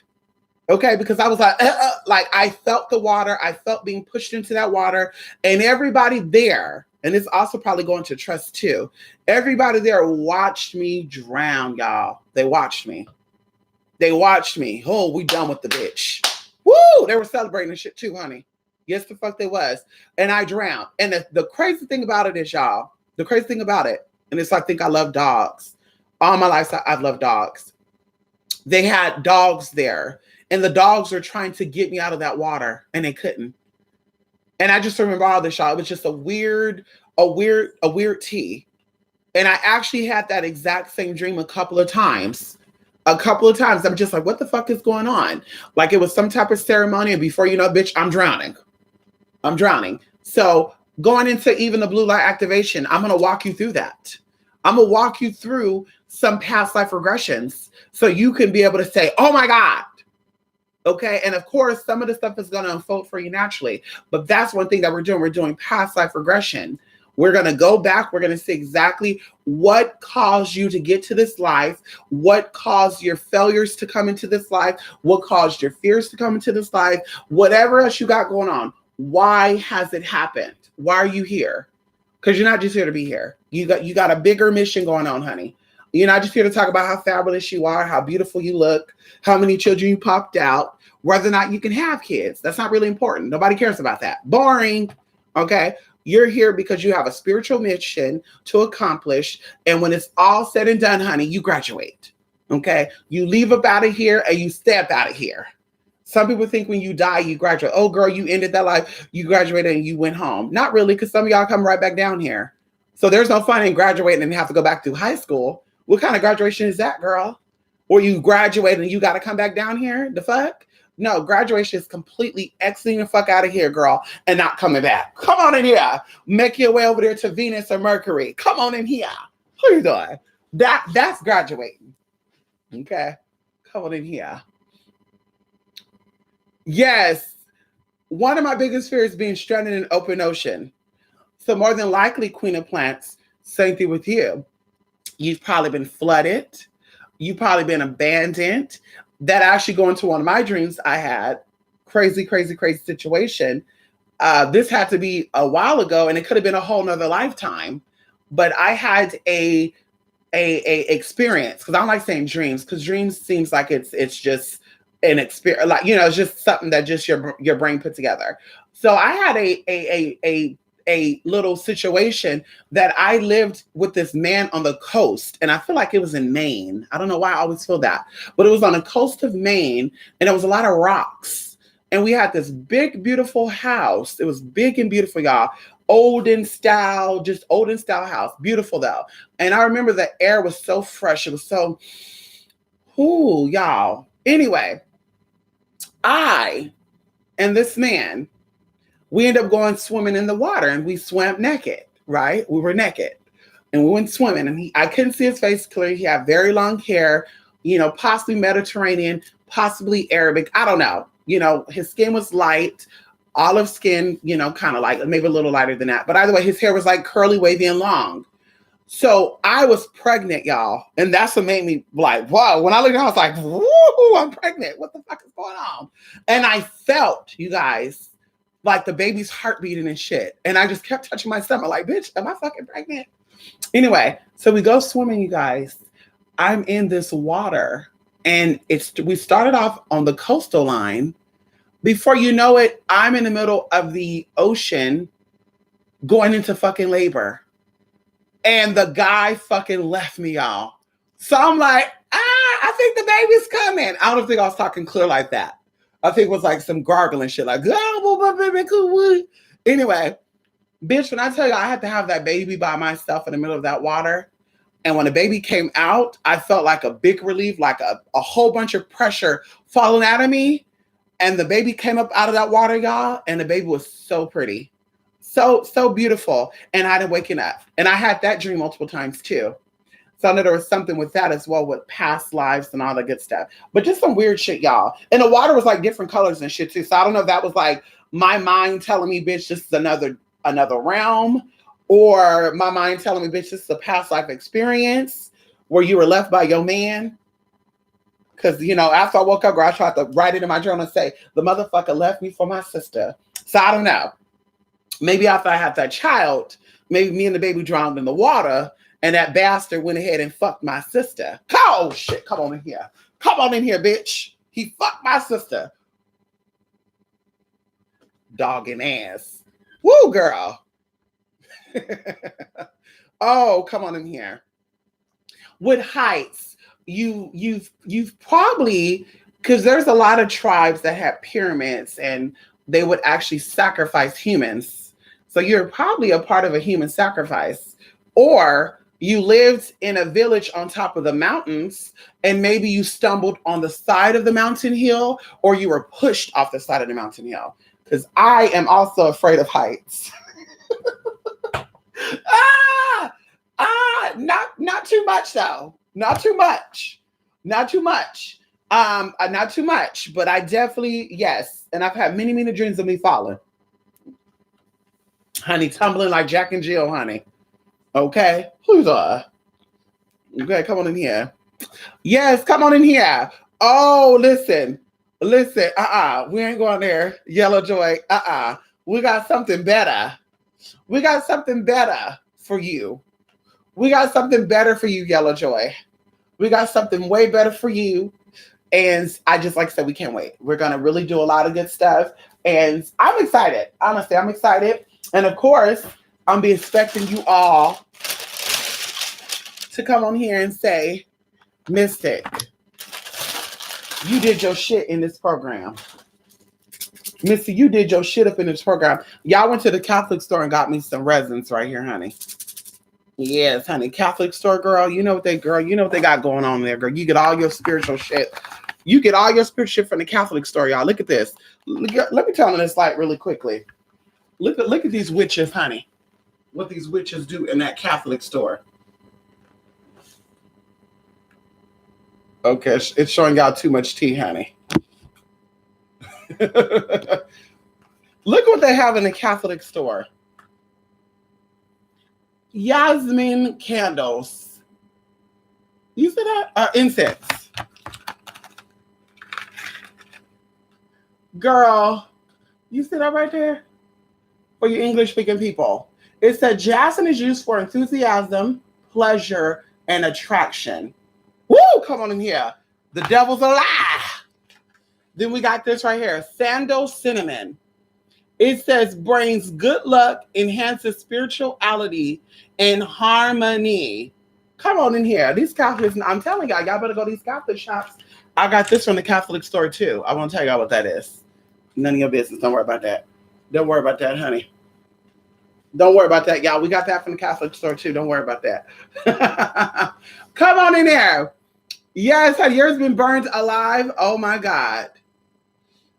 Okay. Because I was like I felt the water. I felt being pushed into that water and everybody there And it's also probably going to trust too. Everybody there watched me drown, y'all. They watched me. They watched me. Oh, we done with the bitch. Woo! They were celebrating the shit too, honey. Yes, the fuck they was. And I drowned. And the crazy thing about it is, y'all, the crazy thing about it, and it's I think I love dogs. All my life, I've loved dogs. They had dogs there. And the dogs were trying to get me out of that water. And they couldn't. And I just remember all this, y'all. It was just a weird tea. And I actually had that exact same dream a couple of times. I'm just like, what the fuck is going on? Like it was some type of ceremony. And before you know, bitch, I'm drowning. So going into even the blue light activation, I'm going to walk you through that. I'm going to walk you through some past life regressions so you can be able to say, oh my God. Okay. And of course, some of the stuff is going to unfold for you naturally. But that's one thing that we're doing. We're doing past life regression. We're going to go back. We're going to see exactly what caused you to get to this life, what caused your failures to come into this life, what caused your fears to come into this life, whatever else you got going on. Why has it happened? Why are you here? Because you're not just here to be here. You got a bigger mission going on, honey. You're not just here to talk about how fabulous you are, how beautiful you look, how many children you popped out, whether or not you can have kids. That's not really important. Nobody cares about that. Boring. Okay. You're here because you have a spiritual mission to accomplish. And when it's all said and done, honey, you graduate. Okay. You leave up out of here and you step out of here. Some people think when you die, you graduate. Oh, girl, you ended that life. You graduated and you went home. Not really, because some of y'all come right back down here. So there's no fun in graduating and have to go back to high school. What kind of graduation is that, girl? Or you graduate and you got to come back down here? The fuck? No, graduation is completely exiting the fuck out of here, girl, and not coming back. Come on in here. Make your way over there to Venus or Mercury. Come on in here. What are you doing? That's graduating. Okay. Come on in here. Yes. One of my biggest fears is being stranded in open ocean. So more than likely, Queen of Plants, same thing with you. You've probably been flooded. You've probably been abandoned. That actually going to one of my dreams I had. Crazy situation. This had to be a while ago, and it could have been a whole nother lifetime. But I had a experience, because I don't like saying dreams, because dreams seems like it's just an experience, like, you know, it's just something that just your brain put together. So I had a little situation that I lived with this man on the coast, and I feel like it was in Maine. I don't know why I always feel that, but it was on the coast of Maine, and there was a lot of rocks, and we had this big, beautiful house. It was big and beautiful, y'all. Olden style house. Beautiful though. And I remember the air was so fresh. It was so, ooh, y'all. Anyway, I and this man, we ended up going swimming in the water, and we swam naked, right? We were naked and we went swimming, and I couldn't see his face clearly. He had very long hair, you know, possibly Mediterranean, possibly Arabic. I don't know. You know, his skin was light, olive skin, you know, kind of like maybe a little lighter than that. But either way, his hair was like curly, wavy, and long. So I was pregnant, y'all. And that's what made me like, wow. When I looked at it, I was like, woo, I'm pregnant. What the fuck is going on? And I felt, you guys, like the baby's heart beating and shit. And I just kept touching my stomach like, bitch, am I fucking pregnant? Anyway, so we go swimming, you guys. I'm in this water, and we started off on the coastal line. Before you know it, I'm in the middle of the ocean going into fucking labor. And the guy fucking left me, y'all. So I'm like, I think the baby's coming. I don't think I was talking clear like that. I think it was like some gargling shit, like, oh, my baby, cool. Anyway, bitch, when I tell you I had to have that baby by myself in the middle of that water, and when the baby came out, I felt like a big relief, like a whole bunch of pressure falling out of me. And the baby came up out of that water, y'all, and the baby was so pretty. So beautiful. And I didn't waking up. And I had that dream multiple times too. So I know there was something with that as well, with past lives and all the good stuff. But just some weird shit, y'all. And the water was like different colors and shit too. So I don't know if that was like my mind telling me, bitch, this is another realm, or my mind telling me, bitch, this is a past life experience where you were left by your man. Because, you know, after I woke up, girl, I tried to write it in my journal and say, the motherfucker left me for my sister. So I don't know. Maybe after I had that child, Maybe me and the baby drowned in the water, and that bastard went ahead and fucked my sister. Oh shit! Come on in here. Come on in here, bitch. He fucked my sister. Dogging ass. Woo, girl. Oh, come on in here. With heights, you've probably, because there's a lot of tribes that have pyramids and they would actually sacrifice humans. So you're probably a part of a human sacrifice. Or you lived in a village on top of the mountains and maybe you stumbled on the side of the mountain hill or you were pushed off the side of the mountain hill. Because I am also afraid of heights. Not too much though. Not too much. Not too much. Not too much, but I definitely, yes. And I've had many, many dreams of me falling. Honey, tumbling like Jack and Jill, honey. Okay. Who's okay, come on in here. Yes, come on in here. Oh, listen. Listen. We ain't going there. Yellow Joy. We got something better. We got something better for you. We got something better for you, Yellow Joy. We got something way better for you. And I just, like I said, we can't wait. We're going to really do a lot of good stuff. And I'm excited. Honestly, I'm excited. And of course, I'm be expecting you all to come on here and say, Mystic, you did your shit in this program. Missy, you did your shit up in this program. Y'all went to the Catholic store and got me some resins right here, honey. Yes, honey. Catholic store, girl. You know what they got going on there, girl. You get all your spiritual shit. You get all your spiritual shit from the Catholic store, y'all. Look at this. Let me turn on this light really quickly. Look at these witches, honey. What these witches do in that Catholic store. Okay, it's showing y'all too much tea, honey. Look what they have in the Catholic store. Yasmin candles. You see that? Incense. Girl, you see that right there? For you English speaking people. It said jasmine is used for enthusiasm, pleasure, and attraction. Woo! Come on in here. The devil's a lie. Then we got this right here. Sandal cinnamon. It says brings good luck, enhances spirituality, and harmony. Come on in here. These Catholics, I'm telling y'all better go to these Catholic shops. I got this from the Catholic store too. I want to tell y'all what that is. None of your business. Don't worry about that. Don't worry about that, honey. Don't worry about that, y'all. We got that from the Catholic store too. Don't worry about that. Come on in there. Yes, has yours been burned alive? Oh my God.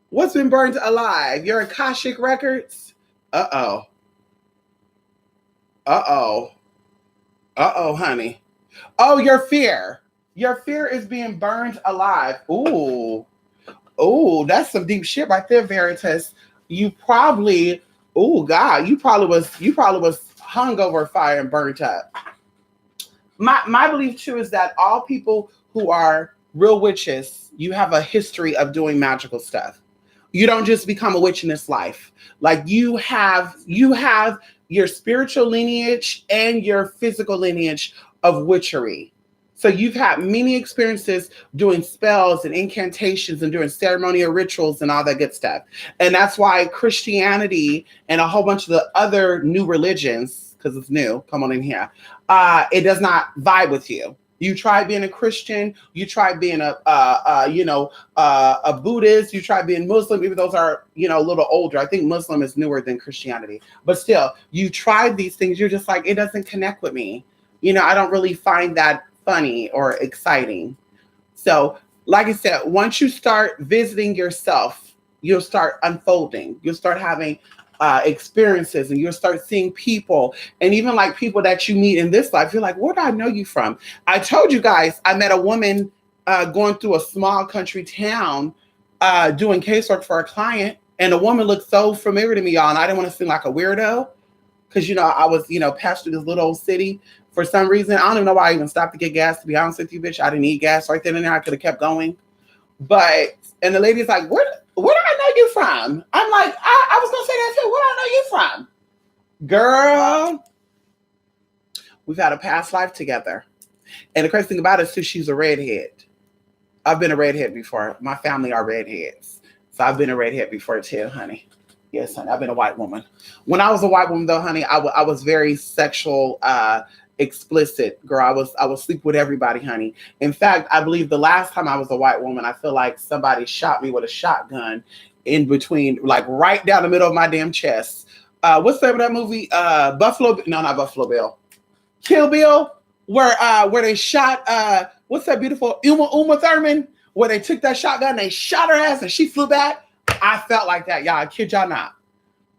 What's been burned alive? Your Akashic records? Uh-oh. Uh-oh. Uh-oh, honey. Oh, your fear. Your fear is being burned alive. Ooh. Ooh, that's some deep shit right there, Veritas. You probably, oh God, you probably was hung over fire and burnt up. My belief too is that all people who are real witches, you have a history of doing magical stuff. You don't just become a witch in this life. Like you have your spiritual lineage and your physical lineage of witchery. So you've had many experiences doing spells and incantations and doing ceremonial rituals and all that good stuff. And that's why Christianity and a whole bunch of the other new religions, because it's new, come on in here, it does not vibe with you. You try being a Christian, you try being a Buddhist, you try being Muslim, even those are, a little older. I think Muslim is newer than Christianity. But still, you tried these things, you're just like, it doesn't connect with me. I don't really find that funny or exciting. So, like I said, once you start visiting yourself, you'll start unfolding. You'll start having experiences, and you'll start seeing people, and even like people that you meet in this life, you're like, where do I know you from? I told you guys, I met a woman going through a small country town doing casework for a client, and the woman looked so familiar to me, y'all, and I didn't want to seem like a weirdo because, I was, passed through this little old city for some reason. I don't even know why I even stopped to get gas, to be honest with you, bitch. I didn't need gas right then and there. I could have kept going. And the lady's like, where do I know you from? I'm like, I was going to say that too. Where do I know you from? Girl, We've had a past life together. And the crazy thing about it is too, she's a redhead. I've been a redhead before. My family are redheads. So I've been a redhead before too, honey. Yes, honey. I've been a white woman. When I was a white woman though, honey, I was very sexual, explicit, girl. I was sleep with everybody, honey. In fact, I believe the last time I was a white woman, I feel like somebody shot me with a shotgun in between, like right down the middle of my damn chest. What's the name of that movie? Buffalo? No, not Buffalo Bill. Kill Bill, where they shot what's that beautiful Uma Thurman, where they took that shotgun, they shot her ass, and she flew back. I felt like that, y'all. I kid y'all not.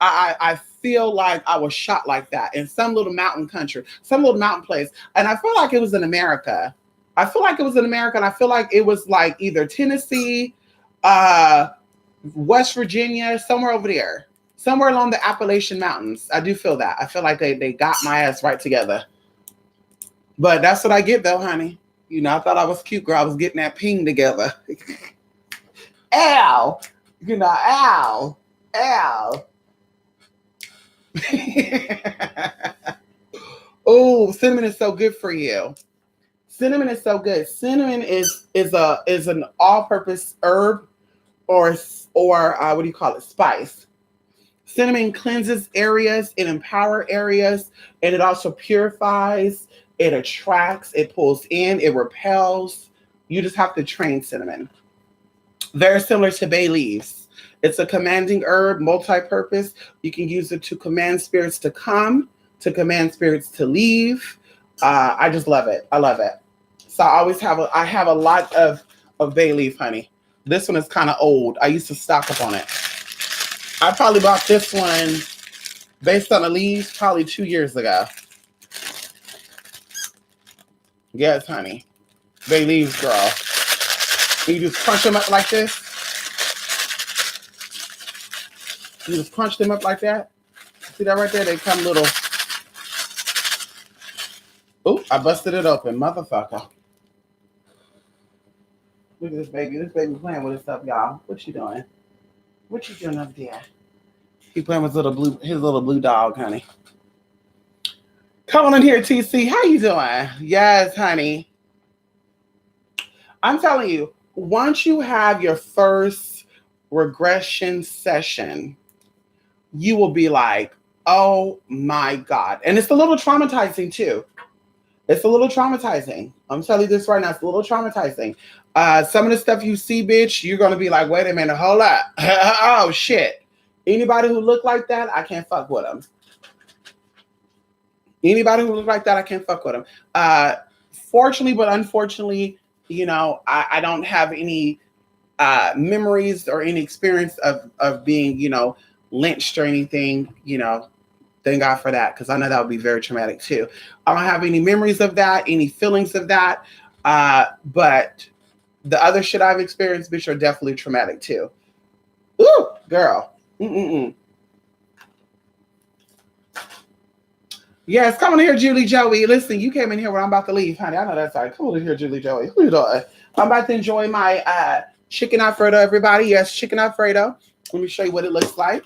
I feel like I was shot like that in some little mountain country, some little mountain place, and I feel like it was in America. I feel like it was in America, and I feel like it was like either Tennessee, West Virginia, somewhere over there, somewhere along the Appalachian Mountains. I do feel that. I feel like they got my ass right together. But that's what I get though, honey. You know, I thought I was cute, girl. I was getting that ping together. Ow. You know, ow. Ow. Oh, cinnamon is so good for you. Cinnamon is so good. Cinnamon is an all-purpose herb or what do you call it? Spice. Cinnamon cleanses areas, it empowers areas, and it also purifies. It attracts, it pulls in, it repels. You just have to train cinnamon. Very similar to bay leaves. It's a commanding herb, multi-purpose. You can use it to command spirits to come, to command spirits to leave. I just love it. I love it. So I have a lot of bay leaf, honey. This one is kind of old. I used to stock up on it. I probably bought this one based on the leaves probably 2 years ago. Yes, honey. Bay leaves, girl. And you just crunch them up like this. You just crunch them up like that. See that right there? They come little. Oh, I busted it open, motherfucker. Look at this baby. This baby playing with his stuff, y'all. What you doing? What you doing up there? He playing with his little blue dog, honey. Come on in here, TC. How you doing? Yes, honey. I'm telling you, once you have your first regression session, you will be like, oh my God. And it's a little traumatizing too. It's a little traumatizing. I'm telling you this right now. It's a little traumatizing. Some of the stuff you see, bitch, you're going to be like, wait a minute, hold up. Oh, shit. Anybody who look like that, I can't fuck with them. Anybody who look like that, I can't fuck with them. Fortunately, but unfortunately, you know, I don't have any memories or any experience of being, you know, lynched or anything, you know. Thank God for that, because I know that would be very traumatic too. I don't have any memories of that, any feelings of that. But the other shit I've experienced, bitch, are definitely traumatic too. Ooh, girl. Yes, come on here, Julie Joey. Listen, you came in here when I'm about to leave, honey. I know that's right. Come on in here, Julie Joey. Who you doing? I'm about to enjoy my chicken Alfredo, everybody. Yes, chicken Alfredo. Let me show you what it looks like.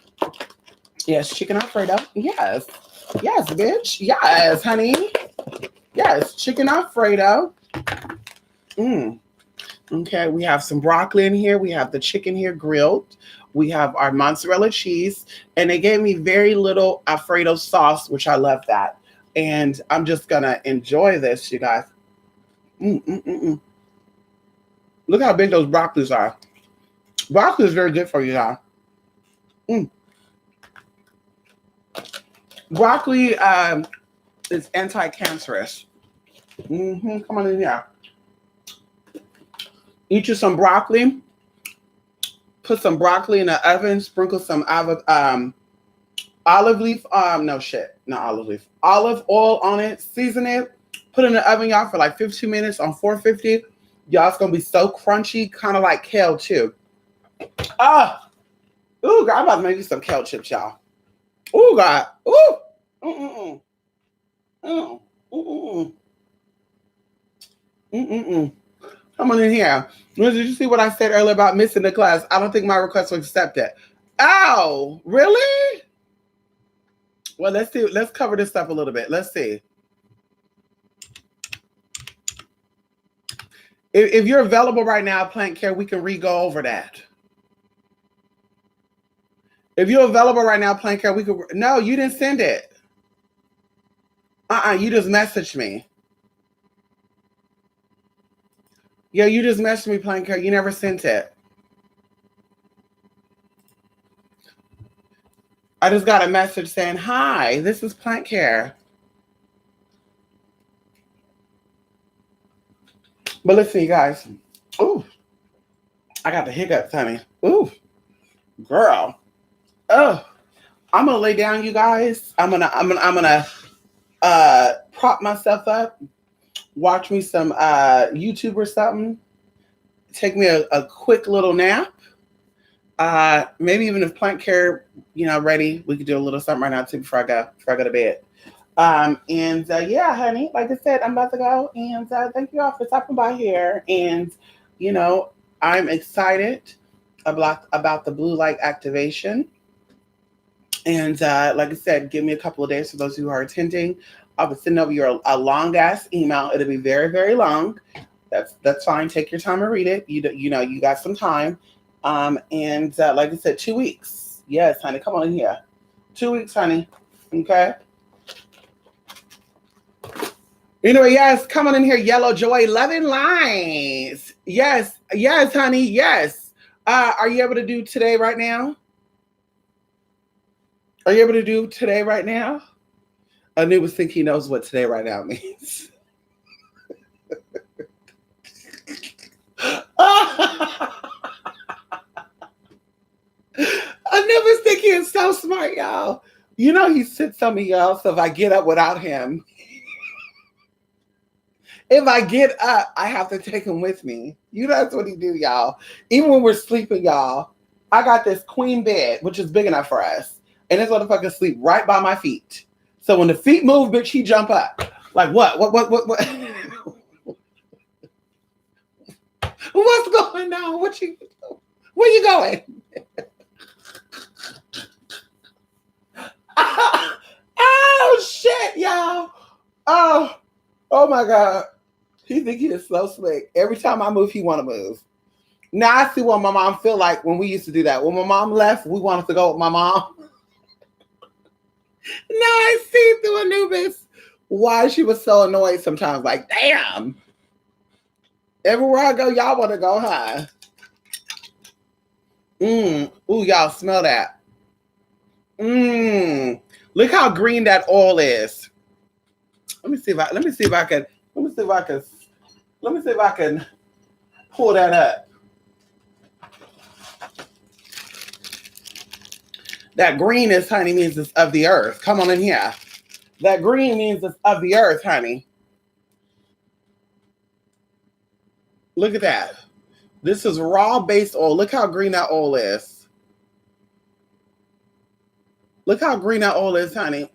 Yes, chicken Alfredo. Yes. Yes, bitch. Yes, honey. Yes, chicken Alfredo. Okay, we have some broccoli in here. We have the chicken here grilled. We have our mozzarella cheese. And they gave me very little Alfredo sauce, which I love that. And I'm just going to enjoy this, you guys. Look how big those broccolis are. Broccoli is very good for you, y'all. Broccoli is anti-cancerous. Come on in here. Eat you some broccoli. Put some broccoli in the oven. Sprinkle some olive leaf. No shit, not olive leaf. Olive oil on it. Season it. Put it in the oven, y'all, for like 15 minutes on 450. Y'all, it's gonna be so crunchy, kind of like kale too. Ooh, God, I'm about to make you some kale chips, y'all. Ooh, God. Ooh. Come on in here. Did you see what I said earlier about missing the class? I don't think my request was accepted. Oh, really? Well, let's see. Let's cover this up a little bit. Let's see. If you're available right now, Plant Care, we can re-go over that. If you're available right now, Plant Care, we could. No, you didn't send it. You just messaged me. Yeah, you just messaged me, Plant Care. You never sent it. I just got a message saying, hi, this is Plant Care. But listen, you guys. Ooh, I got the hiccups, honey. Ooh, girl. Oh, I'm gonna lay down, you guys. I'm gonna prop myself up, watch me some YouTube or something, take me a quick little nap. Maybe even if Plant Care, ready, we could do a little something right now too before I go to bed. And yeah, honey, like I said, I'm about to go. And thank you all for stopping by here. And you know, I'm excited about the blue light activation. And like I said, give me a couple of days for those who are attending. I'll be sending over you a long ass email. It'll be very, very long. That's fine. Take your time and read it. You got some time. And like I said, 2 weeks. Yes, honey, come on in here. 2 weeks, honey. Okay. Anyway, yes, come on in here, Yellow Joy, loving lines. Yes, honey, yes. Are you able to do today right now? Are you able to do today right now? Anubis think he knows what today right now means. Anubis think he is so smart, y'all. You know he sits on me, y'all, so if I get up without him, if I get up, I have to take him with me. That's what he do, y'all. Even when we're sleeping, y'all, I got this queen bed, which is big enough for us. And this motherfucker sleep right by my feet. So when the feet move, bitch, he jump up. Like what? What? What's going on? Where you going? Oh shit, y'all. Oh my God. He think he is so slick. Every time I move, he want to move. Now I see what my mom feel like when we used to do that. When my mom left, we wanted to go with my mom. Now I see through Anubis why she was so annoyed sometimes. Like, damn. Everywhere I go, y'all want to go, huh? Ooh, y'all smell that. Look how green that oil is. Let me see if I can pull that up. That green is, honey, means it's of the earth. Come on in here. That green means it's of the earth, honey. Look at that. This is raw based oil. Look how green that oil is. Look how green that oil is, honey.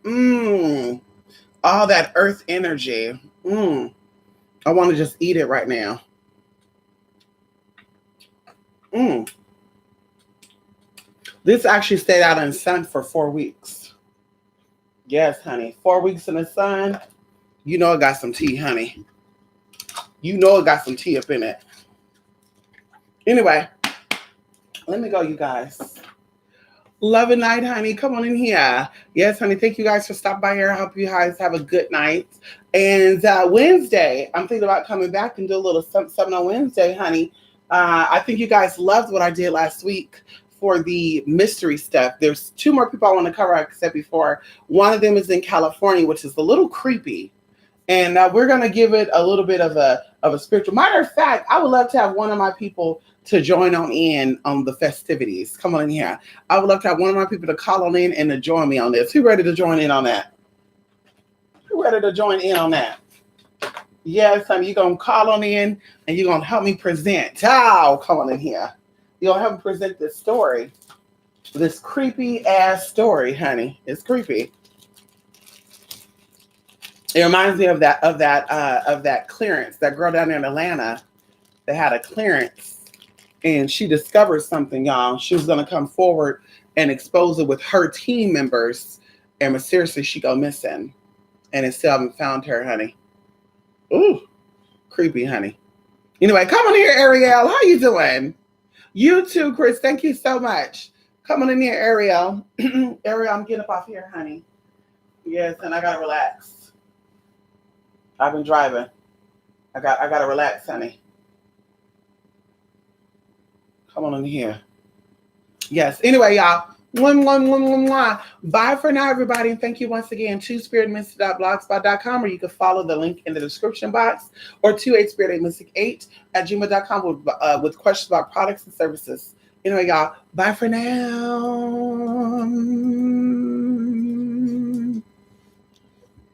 All that earth energy. I want to just eat it right now. This actually stayed out in the sun for 4 weeks. Yes, honey. 4 weeks in the sun. You know it got some tea, honey. You know it got some tea up in it. Anyway, let me go, you guys. Love and night, honey. Come on in here. Yes, honey. Thank you guys for stopping by here. I hope you guys have a good night. And Wednesday, I'm thinking about coming back and do a little something on Wednesday, honey. I think you guys loved what I did last week for the mystery stuff. There's 2 more people I want to cover, like I said before. One of them is in California, which is a little creepy. And we're going to give it a little bit of a spiritual. Matter of fact, I would love to have one of my people to join on in on the festivities. Come on in here. I would love to have one of my people to call on in and to join me on this. Who ready to join in on that? Who ready to join in on that? Yes, honey, you're going to call on in and you're going to help me present. Oh, come on in here. You're going to help me present this story. This creepy ass story, honey. It's creepy. It reminds me of that clearance. That girl down there in Atlanta, they had a clearance and she discovered something, y'all. She was going to come forward and expose it with her team members. And mysteriously, she go missing. And they still haven't found her, honey. Ooh, creepy, honey. Anyway, come on here, Ariel. How you doing? You too, Chris. Thank you so much. Come on in here, Ariel. Ariel, I'm getting up off here, honey. Yes, and I gotta relax. I've been driving. I gotta relax, honey. Come on in here. Yes. Anyway, y'all. Mwah, mwah, mwah, mwah, mwah. Bye for now, everybody. And thank you once again to spiritmystic.blogspot.com, where you can follow the link in the description box, or to 8spirit8mystic8 at gmail.com with questions about products and services. Anyway, y'all. Bye for now.